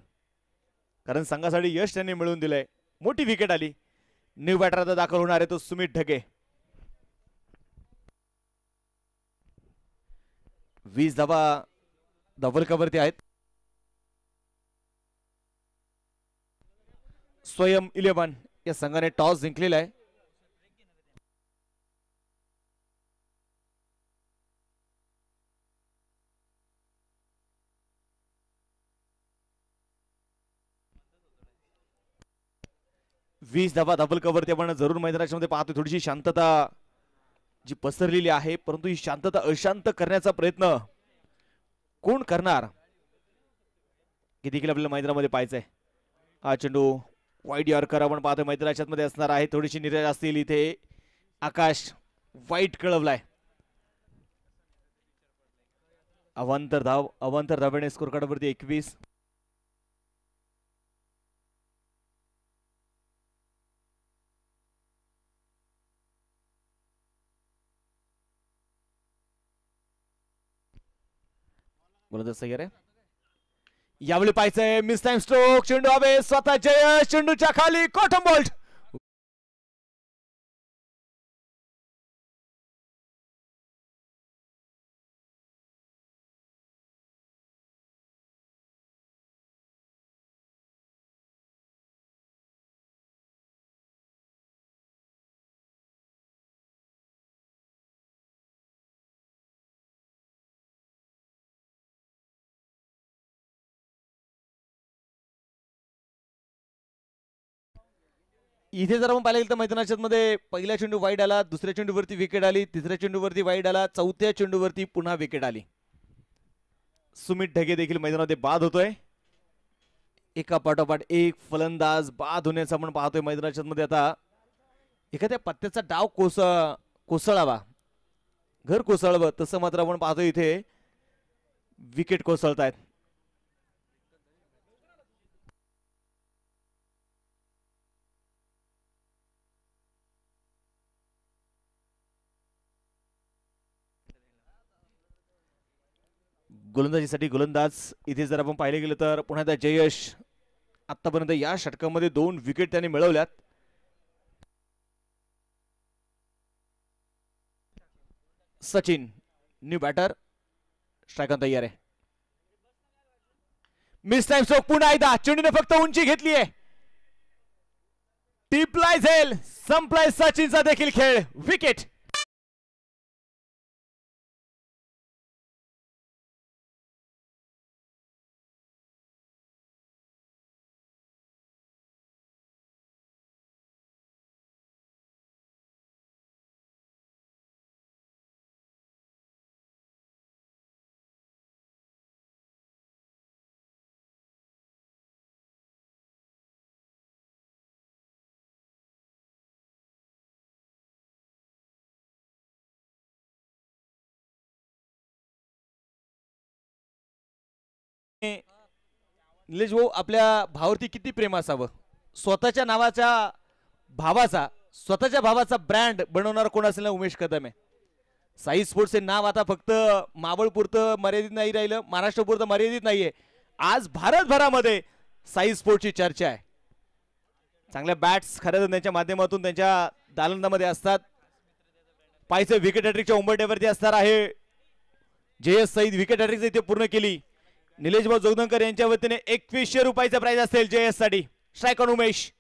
कारण संघासाठी यश त्यांनी मिळवून दिलंय. मोठी विकेट आली. न्यू बॅटर आता दाखल होणार आहे तो सुमित ढगे. 20 धावा डबल कव्हरती आहेत. स्वयं 11 या संघाने टॉस जिंकलेला आहे. वीस धावा डबल कव्हरती आपण जरूर मैदानाच्या मध्ये पाहतो. थोडीशी शांतता जी पसरलेली आहे, परंतु ही शांतता अशांत करण्याचा प्रयत्न कोण करणार हे देखील आपल्याला मैदानामध्ये पाहायचंय. हा चेंडू वाईट यॉर्कर आपण पाहतोय मैदानाच्या मध्ये असणार आहे. थोडीशी निराश असतील इथे. आकाश वाईट कळवलाय. अवांतर धावेने स्कोर कार्डवरती 21. गोलंदाज तयार आहे. यावेळी पाहायचंय मिस टाइम स्ट्रोक. चेंडू हवे स्वतः जयश. चेंडूच्या खाली कॉटन बॉल्ट. इथे जर आपण पाहिलं तर मैदानाच्या मध्ये पहिल्या चेंडू वाईड आला, दुसऱ्या चेंडूवरती विकेट आली, तिसऱ्या चेंडूवरती वाईड आला, चौथ्या चेंडूवरती पुन्हा विकेट आली. सुमित ढगे देखील मैदानामध्ये बाद होतोय. एका पाठोपाठ एक फलंदाज बाद होण्याचा आपण पाहतोय मैदानाच्या मध्ये. आता एखाद्या पत्त्याचा डाव कोसळावा, घर कोसळावं, तसं मात्र आपण पाहतोय इथे विकेट कोसळतायत. गोलंदाजीसाठी गोलंदाज इथे जर आपण पाहिले गेलं तर पुन्हा एकदा जयश. आतापर्यंत या षटकामध्ये 2 विकेट त्यांनी मिळवल्यात. Sachin new batter. Strike on तयार आहे. मिस टाइम स्ट्रोक पुन्हा एकदा. चेंडूने फक्त उंची घेतली आहे. टिपलाय झेल. संपलाय सचिनचा देखील खेळ. विकेट. निलेश भाऊ आपल्या भावावरती किती प्रेम असावं. स्वतःच्या भावाचा ब्रँड बनवणारा कोण असेल ना उमेश कदम आहे. साई स्पोर्ट्स हे नाव आता फक्त मावळपुरतं मर्यादित नाही राहिलं, महाराष्ट्रपुरतं मर्यादित नाहीये. आज भारतभरामध्ये साई स्पोर्ट्सची चर्चा आहे. चांगल्या बॅट्स खऱ्या त्यांच्या माध्यमातून त्यांच्या दालनामध्ये असतात. पायचे विकेट हॅट्रिकच्या उंबरठ्यावरती असणार आहे. JS सईद विकेट हॅट्रिक इथे पूर्ण केली. निलेश भाऊ जोगदंकर यांच्या वतीने 2100 रुपयाचा प्राइज असेल JS साठी. Strike on Umesh.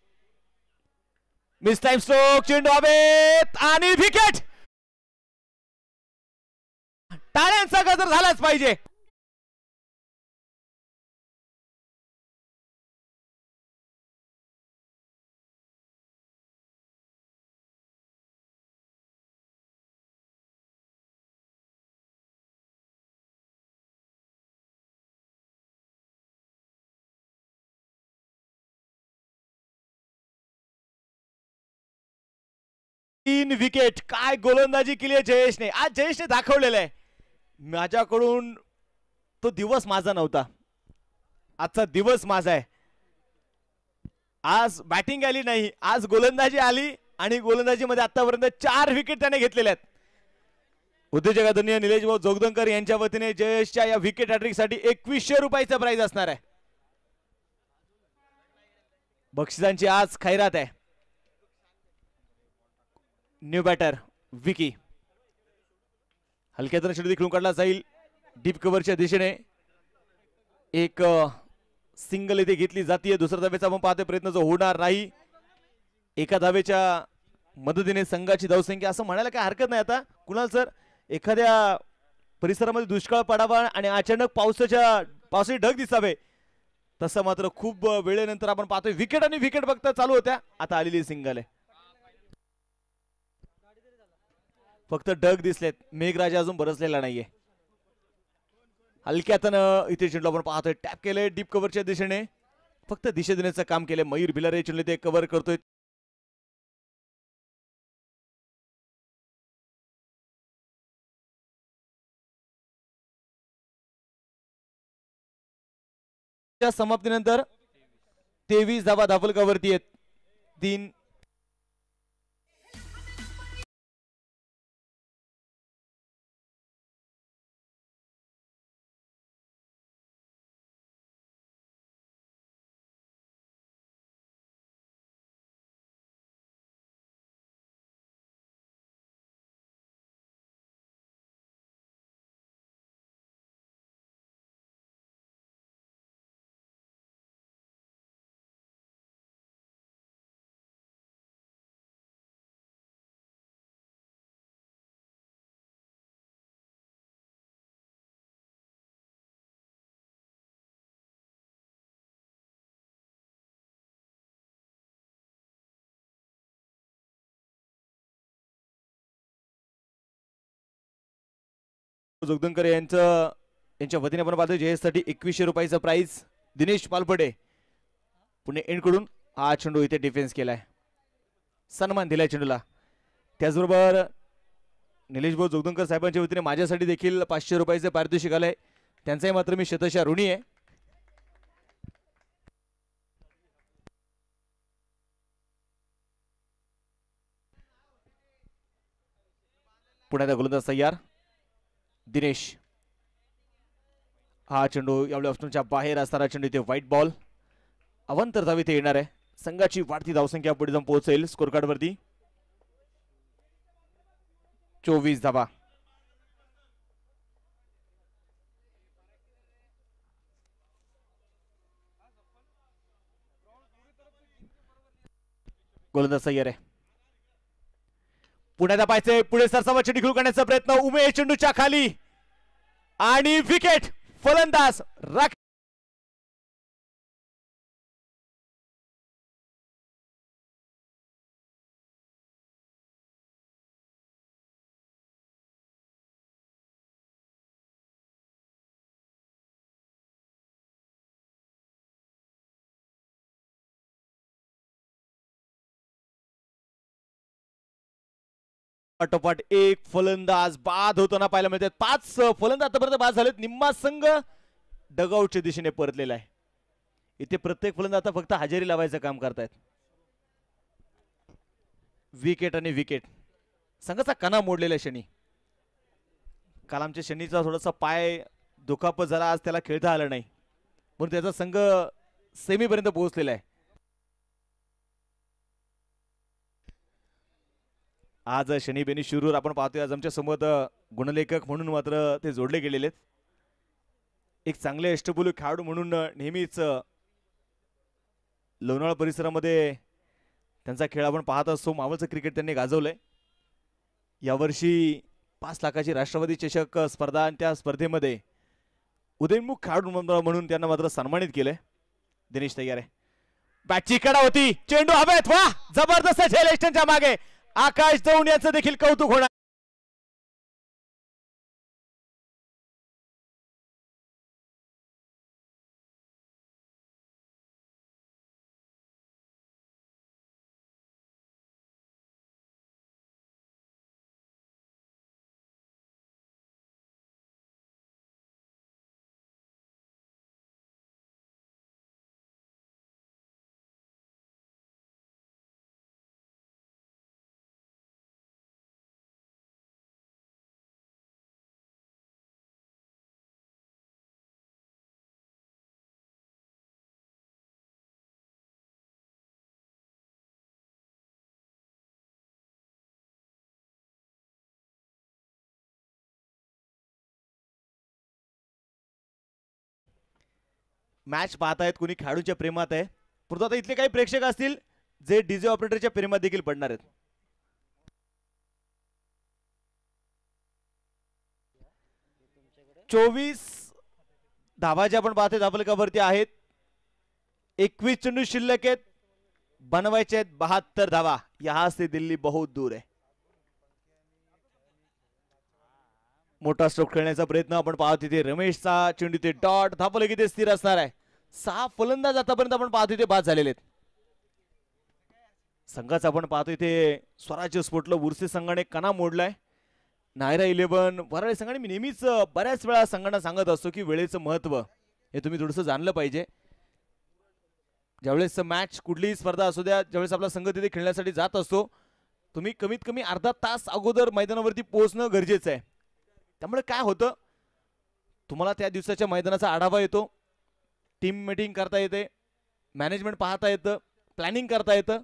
Miss time stroke, चेंडू हवेत आणि विकेट. टाळ्यांचा गजर झालाच पाहिजे. तीन विकेट. काय गोलंदाजी केली आहे जयेशने. आज जयेशने दाखवलेलं आहे माझ्याकडून तो दिवस माझा नव्हता, आजचा दिवस माझा आहे. आज बॅटिंग आली नाही, आज गोलंदाजी आली आणि गोलंदाजीमध्ये आतापर्यंत 4 विकेट त्याने घेतलेल्या आहेत. उद्योजक आदरणीय निलेश भाऊ जोगदंकर यांच्या वतीने जयेशच्या या विकेट हॅट्रिक साठी 2100 रुपयाचा प्राइज असणार आहे. बक्षिसांची आज खैरात आहे. न्यू बॅटर विकी हलक्यातून शेड्यू खेळून काढला जाईल. डीप कव्हरच्या दिशेने एक सिंगल इथे घेतली जाते. दुसऱ्या धावेचा आपण पाहतोय प्रयत्न जो होणार नाही. एका धावेच्या मदतीने संघाची धावसंख्या असं म्हणायला काय हरकत नाही. आता कुणाल सर एखाद्या परिसरामध्ये दुष्काळ पडावा आणि अचानक पावसाचे ढग दिसावे तसं मात्र खूप वेळेनंतर आपण पाहतोय विकेट आणि विकेट बघता चालू होत्या. आता आलेली सिंगल आहे. फक्त ढग दिसलेत, मेघराजा अजून बरसलेला नाहीये. हलक्यातनं इथे चेंडू आपण पाहतोय टॅप केलंय डीप कव्हरच्या दिशेने. फक्त दिशा देण्याचं काम केलंय. मयूर भिलारे चेंडू ते कव्हर करतोय. समाप्तीनंतर 23 धावा धावलकावरती आहेत. 3 जोगदंकर यांच्या वतीने आपण पाहतोय JS साठी 2100 रुपयाचा प्राइज. दिनेश पालपडे पुणे एंड कडून हा चेंडू इथे डिफेन्स केलाय. सन्मान दिलाय चेंडूला. त्याचबरोबर निलेश भाऊ जोगदंकर साहेबांच्या वतीने माझ्यासाठी देखील 500 रुपयाचे पारितोषिक आलंय. त्यांचाही मात्र मी शतशः ऋणी आहे. पुण्याचा गोलंदाज तयार. दिनेश हा चेंडू यावेळी ऑप्शनच्या बाहेर असणारा चेंडू इथे व्हाईट बॉल. अवंतर धाव इथे येणार आहे. संघाची वाढती धावसंख्या पुढे जाऊन पोहोचेल स्कोर कार्ड वरती. 24 धावा. गोलंदाज तयार आहे. पुण्याचा पायचे पुढे सरसावा चेंडू खेळू करण्याचा प्रयत्न. उमेश चेंडूच्या खाली आणि विकेट. फलंदाज पाठोपाठ एक फलंदाज बाद होताना पाहायला मिळतात. 5 फलंदाज आतापर्यंत बाद झालेत. निम्मा संघ डगआउटच्या दिशेने परतलेला आहे. इथे प्रत्येक फलंदाज आता फक्त हजेरी लावायचं काम करतायत. विकेट आणि विकेट. संघाचा कणा मोडलेला आहे शनी. काल आमच्या शनीचा थोडासा पाय दुखापत झाला, आज त्याला खेळता आलं नाही म्हणून त्याचा संघ सेमीपर्यंत पोहोचलेला आहे. आज शनी बेनी शिरूर आपण पाहतोय, आज आमच्या समोर गुणलेखक म्हणून मात्र ते जोडले गेलेले आहेत. एक चांगले अष्टपैलू खेळाडू म्हणून नेहमीच लोणावळा परिसरामध्ये त्यांचा खेळ आपण पाहत असतो. मावळचं क्रिकेट त्यांनी गाजवलंय. यावर्षी 5 लाखाची राष्ट्रवादी चषक स्पर्धा आणि त्या स्पर्धेमध्ये उदयनमुख खेळाडू म्हणून त्यांना मात्र सन्मानित केलंय. दिनेश तयार आहे. बॅटची कडा होती, चेंडू हवेत. वा, जबरदस्त झेल एस्टनच्या मागे. आकाश दौंड याचं देखील कौतुक होणार. मॅच पाहतायत कुणी खेळाडूच्या प्रेमात आहे, परंतु आता इथले काही प्रेक्षक असतील जे डीजे ऑपरेटरच्या प्रेमात देखील पडणार आहेत. चोवीस धावा जे आपण पाहतोय धावफलकावरती आहेत. 21 चेंडू शिल्लक आहेत, बनवायचे आहेत 72 धावा. यहां से दिल्ली बहुत दूर है. मोठा स्ट्रोक खेळण्याचा प्रयत्न आपण पाहतो तिथे रमेशचा चेंडू ते डॉट. धावफलक इथे स्थिर असणार आहे. 6 फलंदाज आतापर्यंत आपण पाहतो इथे बाद झालेले आहेत. संघाचा आपण पाहतो इथे स्वराज्य स्फोटलं. उर्से संघाने कणा मोडलाय. नायरा 11 वराळे संघाने, मी नेहमीच बऱ्याच वेळा संघांना सांगत असतो की वेळेचं महत्व हे तुम्ही थोडंसं जाणलं पाहिजे. ज्यावेळेस मॅच कुठलीही स्पर्धा असू द्या, ज्यावेळेस आपला संघ तिथे खेळण्यासाठी जात असतो, तुम्ही कमीत कमी अर्धा तास अगोदर मैदानावरती पोहोचणं गरजेचं आहे. त्यामुळे काय होतं, तुम्हाला त्या दिवसाच्या मैदानाचा आढावा येतो, टीम मीटिंग करता येते, मॅनेजमेंट पाहता येतं, प्लॅनिंग करता येतं.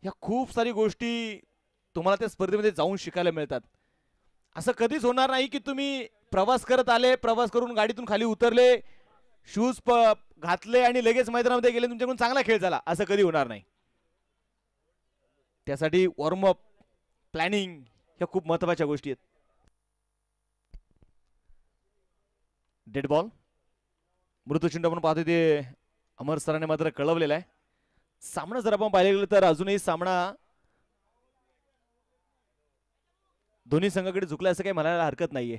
ह्या खूप सारी गोष्टी तुम्हाला त्या स्पर्धेमध्ये जाऊन शिकायला मिळतात. असं कधीच होणार नाही की तुम्ही प्रवास करत आले, प्रवास करून गाडीतून खाली उतरले, शूज घातले आणि लगेच मैदानामध्ये गेले, तुमच्याकडून चांगला खेळ झाला, असं कधी होणार नाही. त्यासाठी वॉर्मअप, प्लॅनिंग ह्या खूप महत्त्वाच्या गोष्टी आहेत. डेड बॉल, मृत्यूचेंडू आपण पाहतोय ते अमर सरांनी मात्र कळवलेला आहे. सामना जर आपण पाहिलं गेलं तर अजूनही सामना दोन्ही संघाकडे झुकला असं काही म्हणायला हरकत नाहीये,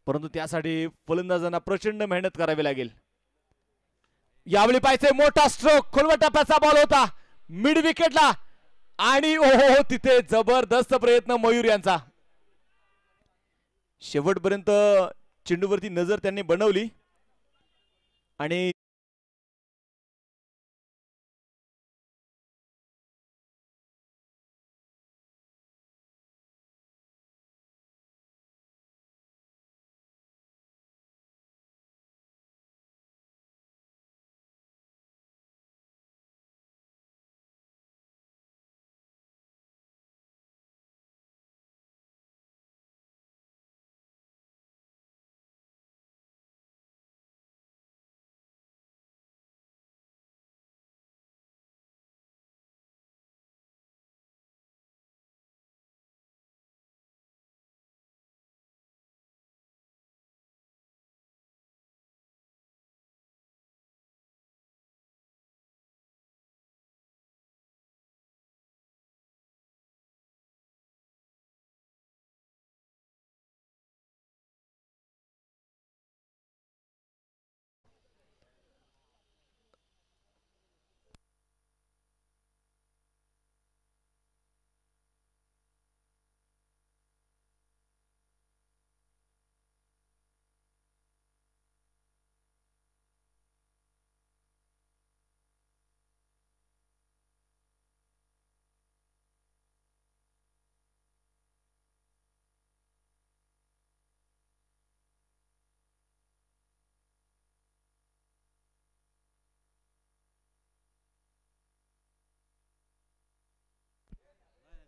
परंतु त्यासाठी फलंदाजांना प्रचंड मेहनत करावी लागेल. यावेळी पाहिजे मोठा स्ट्रोक, खोलवर टप्प्याचा बॉल होता मिड विकेटला आणि ओहो तिथे जबरदस्त प्रयत्न मयूर यांचा. शेवटपर्यंत चेंडूवरती नजर त्यांनी बनवली आणि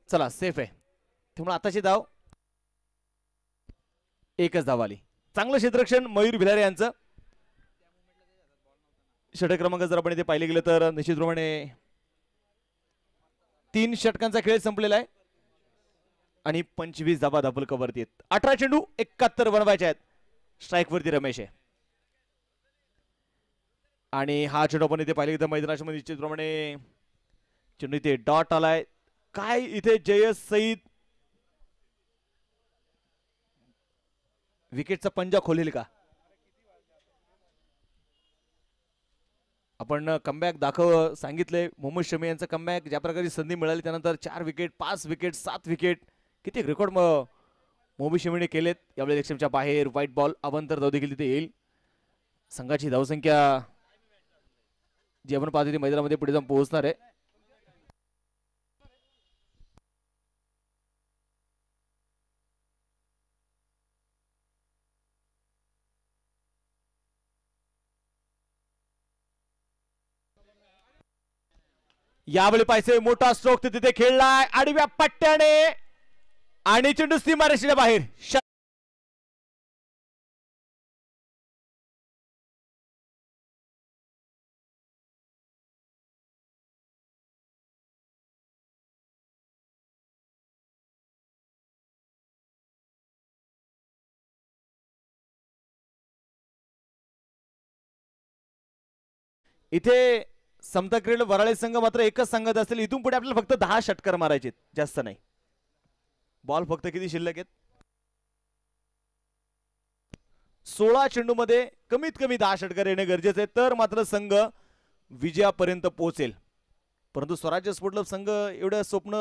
चला सेफ आहे, त्यामुळे आताची धाव एकच धाव आली. चांगलं क्षेत्ररक्षण मयूर भिलारे यांचं. षटक क्रमांक जर आपण इथे पाहिले गेलं तर निश्चितप्रमाणे 3 षटकांचा खेळ संपलेला आहे आणि 25 धाबा धाबल कवरती आहेत. 18 चेंडू 71 बनवायचे आहेत. स्ट्राईक वरती रमेश आहे आणि हा चेंडू आपण इथे पाहिले तर मैदानाच्या मध्ये निश्चितप्रमाणे चेंडू इथे डॉट आलाय. काय इथे जयस सईद विकेटचा पंजा खोलेल का? आपण कमबॅक दाखव सांगितले. मोहम्मद शमी यांचा कमबॅक ज्या प्रकारे संधी मिळाली त्यानंतर 4 विकेट 5 विकेट 7 विकेट किती रेकॉर्ड मोहम्मद शमीने केलेत. यावेळी लक्ष्यमच्या बाहेर व्हाईट बॉल अवंतर धाव देखील तिथे येईल. संघाची धावसंख्या जी आपण पाहतो ती मैदानामध्ये पुढे जाऊन पोहोचणार आहे. यावेळी पाहिजे मोठा स्ट्रोक तिथे खेळलाय आडव्या पट्ट्याने आणि चेंडू सीमारेषेच्या बाहेर. इथे समता क्रीड वराळे संघ मात्र एकच सांगत असेल इथून पुढे आपल्याला फक्त 10 षटकार मारायचे, जास्त नाही. बॉल फक्त किती शिल्लक आहेत? 16 चेंडू मध्ये कमीत कमी 10 षटकार येणे गरजेचे आहे, तर मात्र संघ विजयापर्यंत पोहोचेल. परंतु स्वराज्य स्पोर्ट क्लब संघ एवढं स्वप्न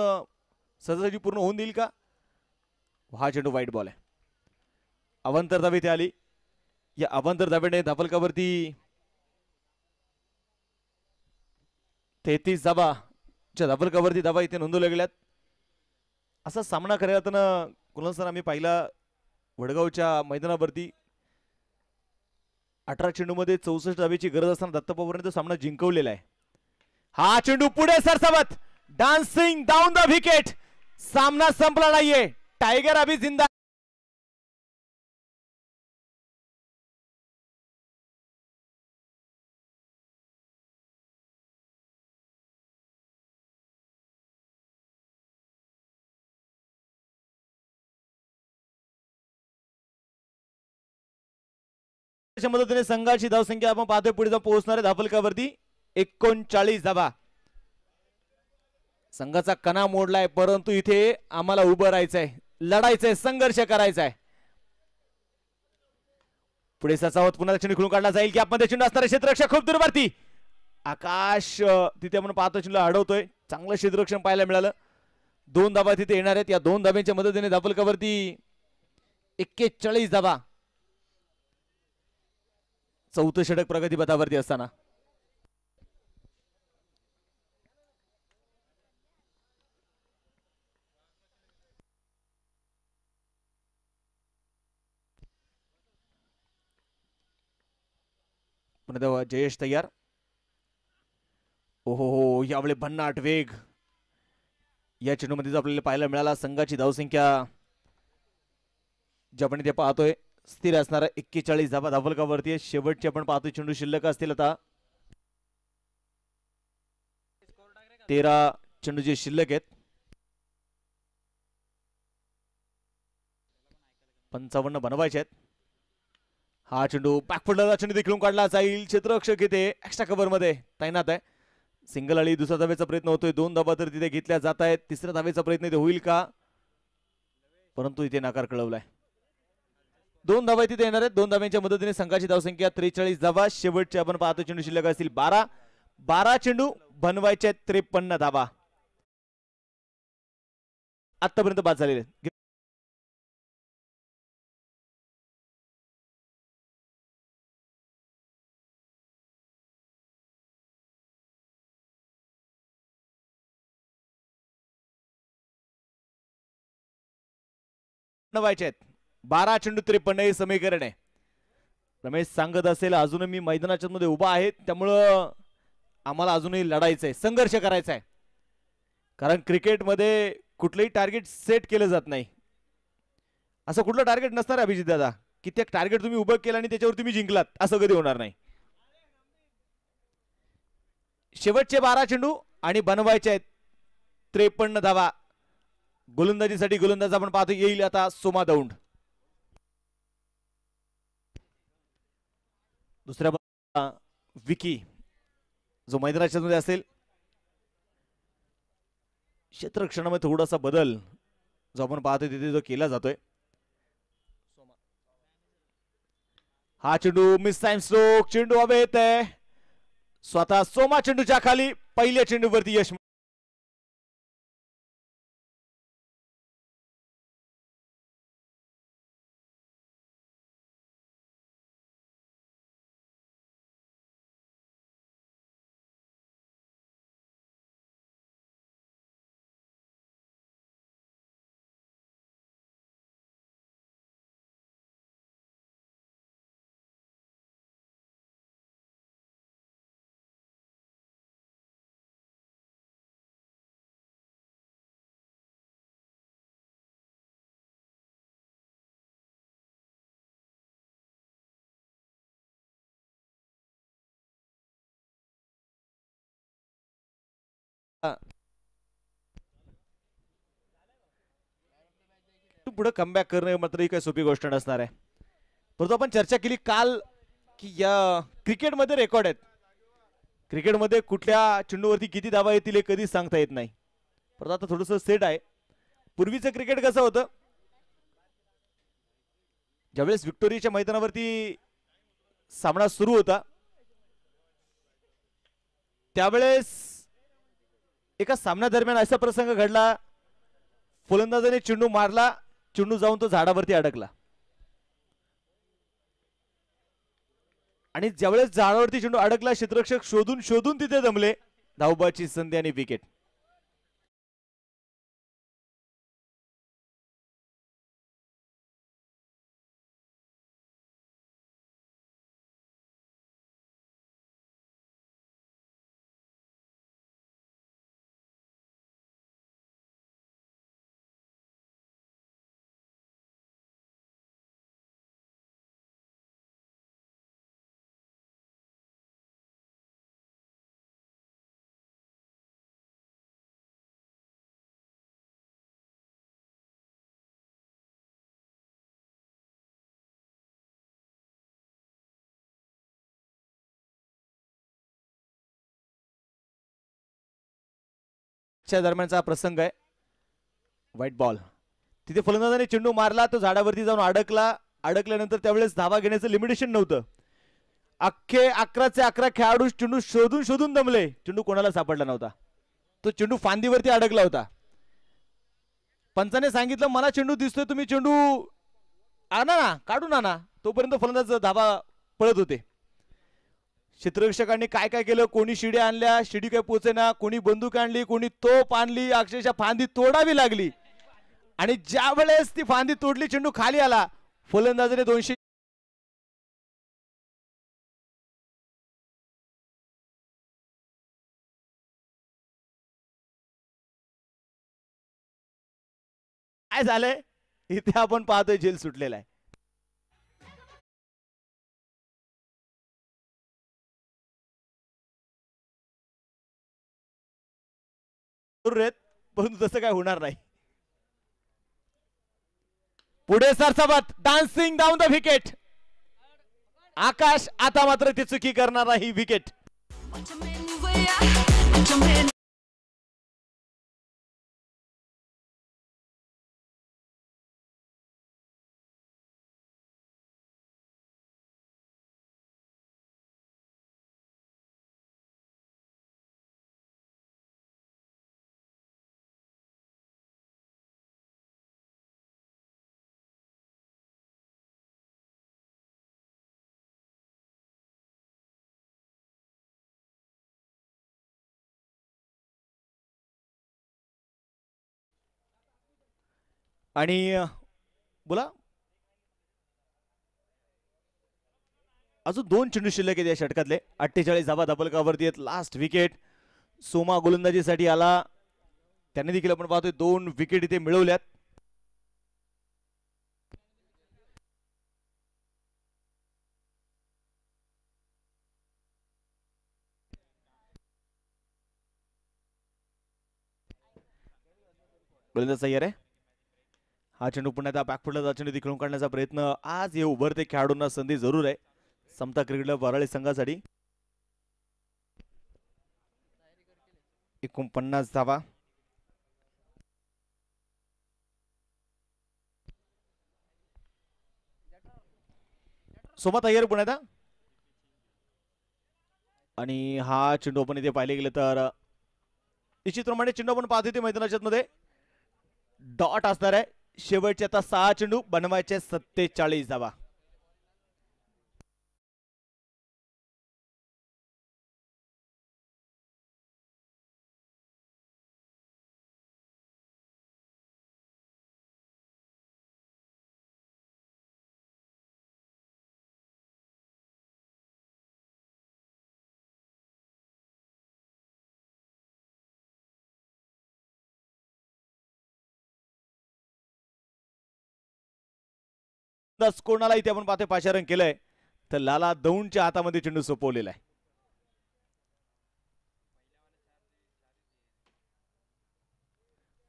सहजासहजी पूर्ण होऊन देईल का? हा चेंडू वाईट बॉल आहे. अवंतर धाव इथे आली. या अवंतर धावेने धापलकावरती 33 धाबाच्या धापलकावरती धाबा इथे नोंदवल्या गेल्यात. असा सामना करायला कुणाल सर आम्ही पाहिला वडगावच्या मैदानावरती 18 चेंडू मध्ये 64 धावेची गरज असताना दत्त पवारने तो सामना जिंकवलेला आहे. हा चेंडू पुढे सरसावत डान्सिंग डाऊन द विकेट. सामना संपला नाहीये. टायगर अभी जिंदा. मदतीने संघाची धावसंख्या आपण पाहतोय पुढे जाऊन पोहोचणार आहे धापलकावरती 39 धाबा. संघाचा कणा मोडलाय, परंतु इथे आम्हाला उभं राहायचंय, लढायचंय, संघर्ष करायचाय. पुढे ससावत पुन्हा चेंडू खेळून काढला जाईल की आपण चेंडू असणारे क्षेत्ररक्षक खूप दूरवरती आकाश तिथे आपण पाहतो चेंडू अडवतोय. चांगलं क्षेत्ररक्षण पाहायला मिळालं. 2 धाबा तिथे येणार आहेत. या 2 धाब्यांच्या मदतीने धापलकावरती 41 धाबा. चौथं षटक प्रगतीपथावरती असताना जयेश तयार. ओहो यावेळी भन्नाट वेग या चेंडूमध्ये आपल्याला पाहायला मिळाला. संघाची धावसंख्या जी आपण इथे पाहतोय स्थिर असणारा 41 धाबा धापलकावरती आहे. शेवटचे आपण पाहतोय चेंडू शिल्लक असतील आता 13 चेंडू जे शिल्लक आहेत. 55 बनवायचे आहेत. हा चेंडू बॅकफुटला चेंडू देखील काढला जाईल. क्षेत्ररक्षक इथे एक्स्ट्रा कव्हर मध्ये तैनात आहे. सिंगल आली. दुसऱ्या धावेचा प्रयत्न होतोय. 2 धाबा तर तिथे घेतल्या जात आहेत. तिसऱ्या धावेचा प्रयत्न इथे होईल का? परंतु इथे नकार कळवलाय. 2 धाबा तिथे येणार आहेत. 2 धाब्यांच्या मदतीने संघाची धावसंख्या 43 धाबा. शेवटचे आपण पाहतो चेंडू शिल्लक असतील 12 चेंडू बनवायचे 53 धाबा आतापर्यंत बाद झालेले. बनवायचे आहेत 12 चेंडू 53 हे समीकरण आहे. रमेश सांगत असेल अजूनही मी मैदानाच्या मध्ये उभा आहे, त्यामुळं आम्हाला अजूनही लढायचंय, संघर्ष करायचा आहे. कारण क्रिकेटमध्ये कुठलंही टार्गेट सेट केलं जात नाही. असं कुठलं टार्गेट नसणार अभिजित दादा की ते टार्गेट तुम्ही उभं केलं आणि त्याच्यावर तुम्ही जिंकलात, असं कधी होणार नाही. शेवटचे 12 चेंडू आणि बनवायचे आहेत 53 धावा. गोलंदाजीसाठी गोलंदाज आपण पाहतो येईल आता सोमा दौंड. दुसऱ्या विकी जो मैदानाच्या मध्ये असेल. क्षेत्ररक्षणामध्ये थोडासा बदल जो आपण पाहतोय तिथे जो केला जातोय. हा चेंडू मिस टाइम स्ट्रोक, चेंडू हवेत आहे. स्वतः सोमा चेंडूच्या खाली पहिल्या चेंडूवरती यश. पुढे कमबॅक करणे मात्र ही काही सोपी गोष्ट नसणार आहे. परंतु आपण चर्चा केली काल की या क्रिकेटमध्ये रेकॉर्ड आहेत. क्रिकेटमध्ये कुठल्या चेंडूवरती किती धावा येतील हे कधीच सांगता येत नाही. परंतु आता थोडंसं सेट आहे. पूर्वीचं क्रिकेट कसं होतं, ज्यावेळेस विक्टोरियाच्या मैदानावरती सामना सुरू होता त्यावेळेस एका सामन्यादरम्यान असा प्रसंग घडला, फलंदाजाने चेंडू मारला, चेंडू जाऊन तो झाडावरती अडकला आणि ज्यावेळेस झाडावरती चेंडू अडकला क्षेत्ररक्षक शोधून शोधून तिथे दमले. धावबाची संधी आणि विकेट. दरम्यानचा प्रसंग आहे. White ball. तिथे फलंदाजाने चेंडू मारला, तो झाडावरती जाऊन अडकला. अडकल्यानंतर त्यावेळेस धावा घेण्याचं लिमिटेशन नव्हतं. अख्खे 11चे 11 खेळाडू चेंडू शोधून शोधून दमले, चेंडू कोणाला सापडला नव्हता. तो चेंडू फांदीवरती अडकला होता. पंचाने सांगितलं मला चेंडू दिसतोय, तुम्ही चेंडू आणा ना, काढून आणा. तोपर्यंत फलंदाज धावा पळत होते. क्षेत्ररक्षकांनी काय काय केलं, कोणी शिड्या आणल्या, शिडी काय पोचेना, कोणी बंदूक आणली, कोणी तोप आणली, अक्षरशः फांदी तोडावी लागली. आणि ज्या वेळेस ती फांदी तोडली, चेंडू खाली आला, फलंदाजाने 200 काय झालंय इथे आपण पाहतोय झेल सुटलेला आहे. परंतु तसं काय होणार नाही. पुढे सरसावत डान्सिंग डाऊन द विकेट. आकाश आता मात्र ती चुकी करणार नाही. विकेट. आणि बोला, अजून 2 चेंडू शिल्लक आहेत या षटकातले. 48 धावा धबलकावरती आहेत. Last wicket. सोमा गोलंदाजीसाठी आला. त्यांनी देखील आपण पाहतोय 2 विकेट इथे मिळवल्यात. गोलंदाज तयार आहे. हा चेंडू पुन्हा एकदा बॅकफुटला चेंडू खेळून काढण्याचा प्रयत्न. आज हे उभरते खेळाडूंना संधी जरूर आहे समता क्रिकेट क्लब वराळी संघासाठी. 49 धावा. सोबत अय्यर पुन्हा एकदा. आणि हा चेंडू आपण इथे पाहिले गेले तर निश्चितप्रमाणे चेंडू आपण पाहतो ते मैदानाच्या मध्ये डॉट असणार आहे. शेवटचे आता 6 चेंडू बनवायचे 47 धावा. कोणाला इथे आपण पाहतो पाचारण केलंय तर लाला दौंडच्या हातामध्ये चेंडू सोपवलेला आहे.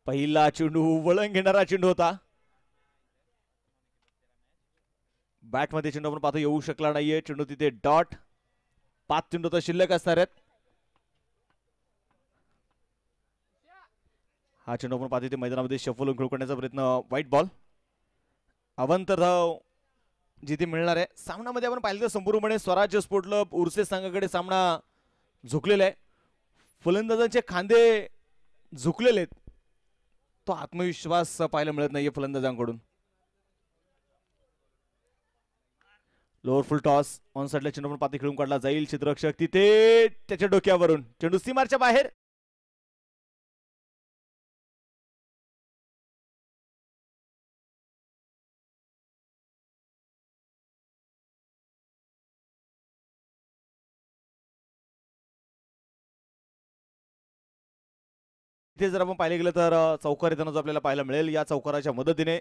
पहिला चेंडू वळण घेणारा चेंडू होता. बॅटमध्ये चेंडू आपण पाहतो येऊ शकला नाहीये. चेंडू तिथे डॉट. 5 चेंडू तर शिल्लक असणार आहेत. हा चेंडू आपण पाहतो ते मैदानामध्ये शफल खेळ करण्याचा प्रयत्न. White ball. अवंतर धाव जिथे मिळणार आहे. सामन्यामध्ये आपण पाहिलं तर संपूर्णपणे स्वराज्य स्पोर्ट क्लब उर्से संघाकडे सामना झुकलेला आहे. फलंदाजांचे खांदे झुकलेले आहेत. तो आत्मविश्वास पाहायला मिळत नाहीये फलंदाजांकडून. Lower full toss. ऑन साइडला चेंडू पण पाती खेळून काढला जाईल. क्षेत्ररक्षक तिथे त्याच्या डोक्यावरून चेंडू सीमारच्या बाहेर. इथे जर आपण पाहिले गेलं तर चौकार येताना जो आपल्याला पाहायला मिळेल. या चौकाराच्या मदतीने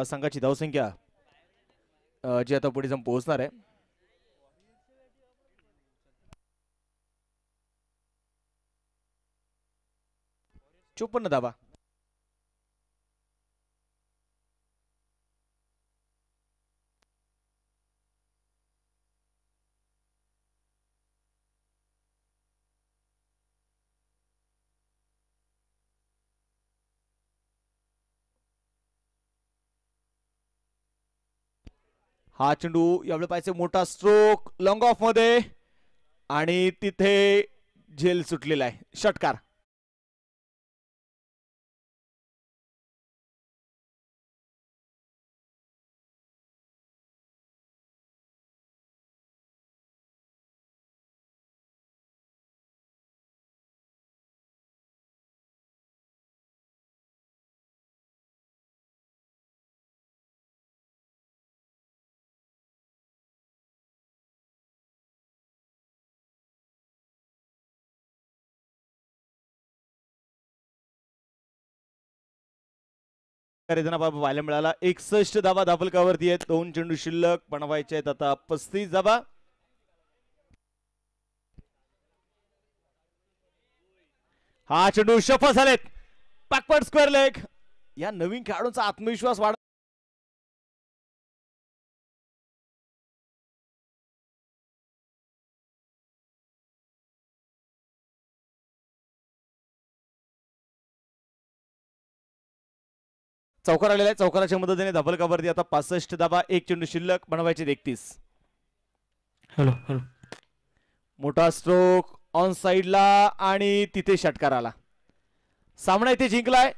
संघाची धावसंख्या जी आता पुढे जाऊन पोहोचणार आहे. चोपन्न धावा. हा चेंडू यावेळी पाहिजे मोठा स्ट्रोक लॉंग ऑफ मध्ये आणि तिथे झेल सुटलेला आहे. षटकार. पाहायला मिळाला. 61 धावा धापलकावरती आहेत. 2 चेंडू शिल्लक बनवायचे आहेत आता 35 धावा. हा चेंडू सफल झालेत. Backward square leg. या नवीन खेळाडूंचा आत्मविश्वास वाढ. चौकार आलेला आहे. चौकाराच्या मदतीने धापलकावरती आता 65 धावा. 1 चेंडू शिल्लक बनवायचे 31. हॅलो मोठा स्ट्रोक ऑन साइडला आणि तिथे षटकार आला. सामना इथे जिंकलाय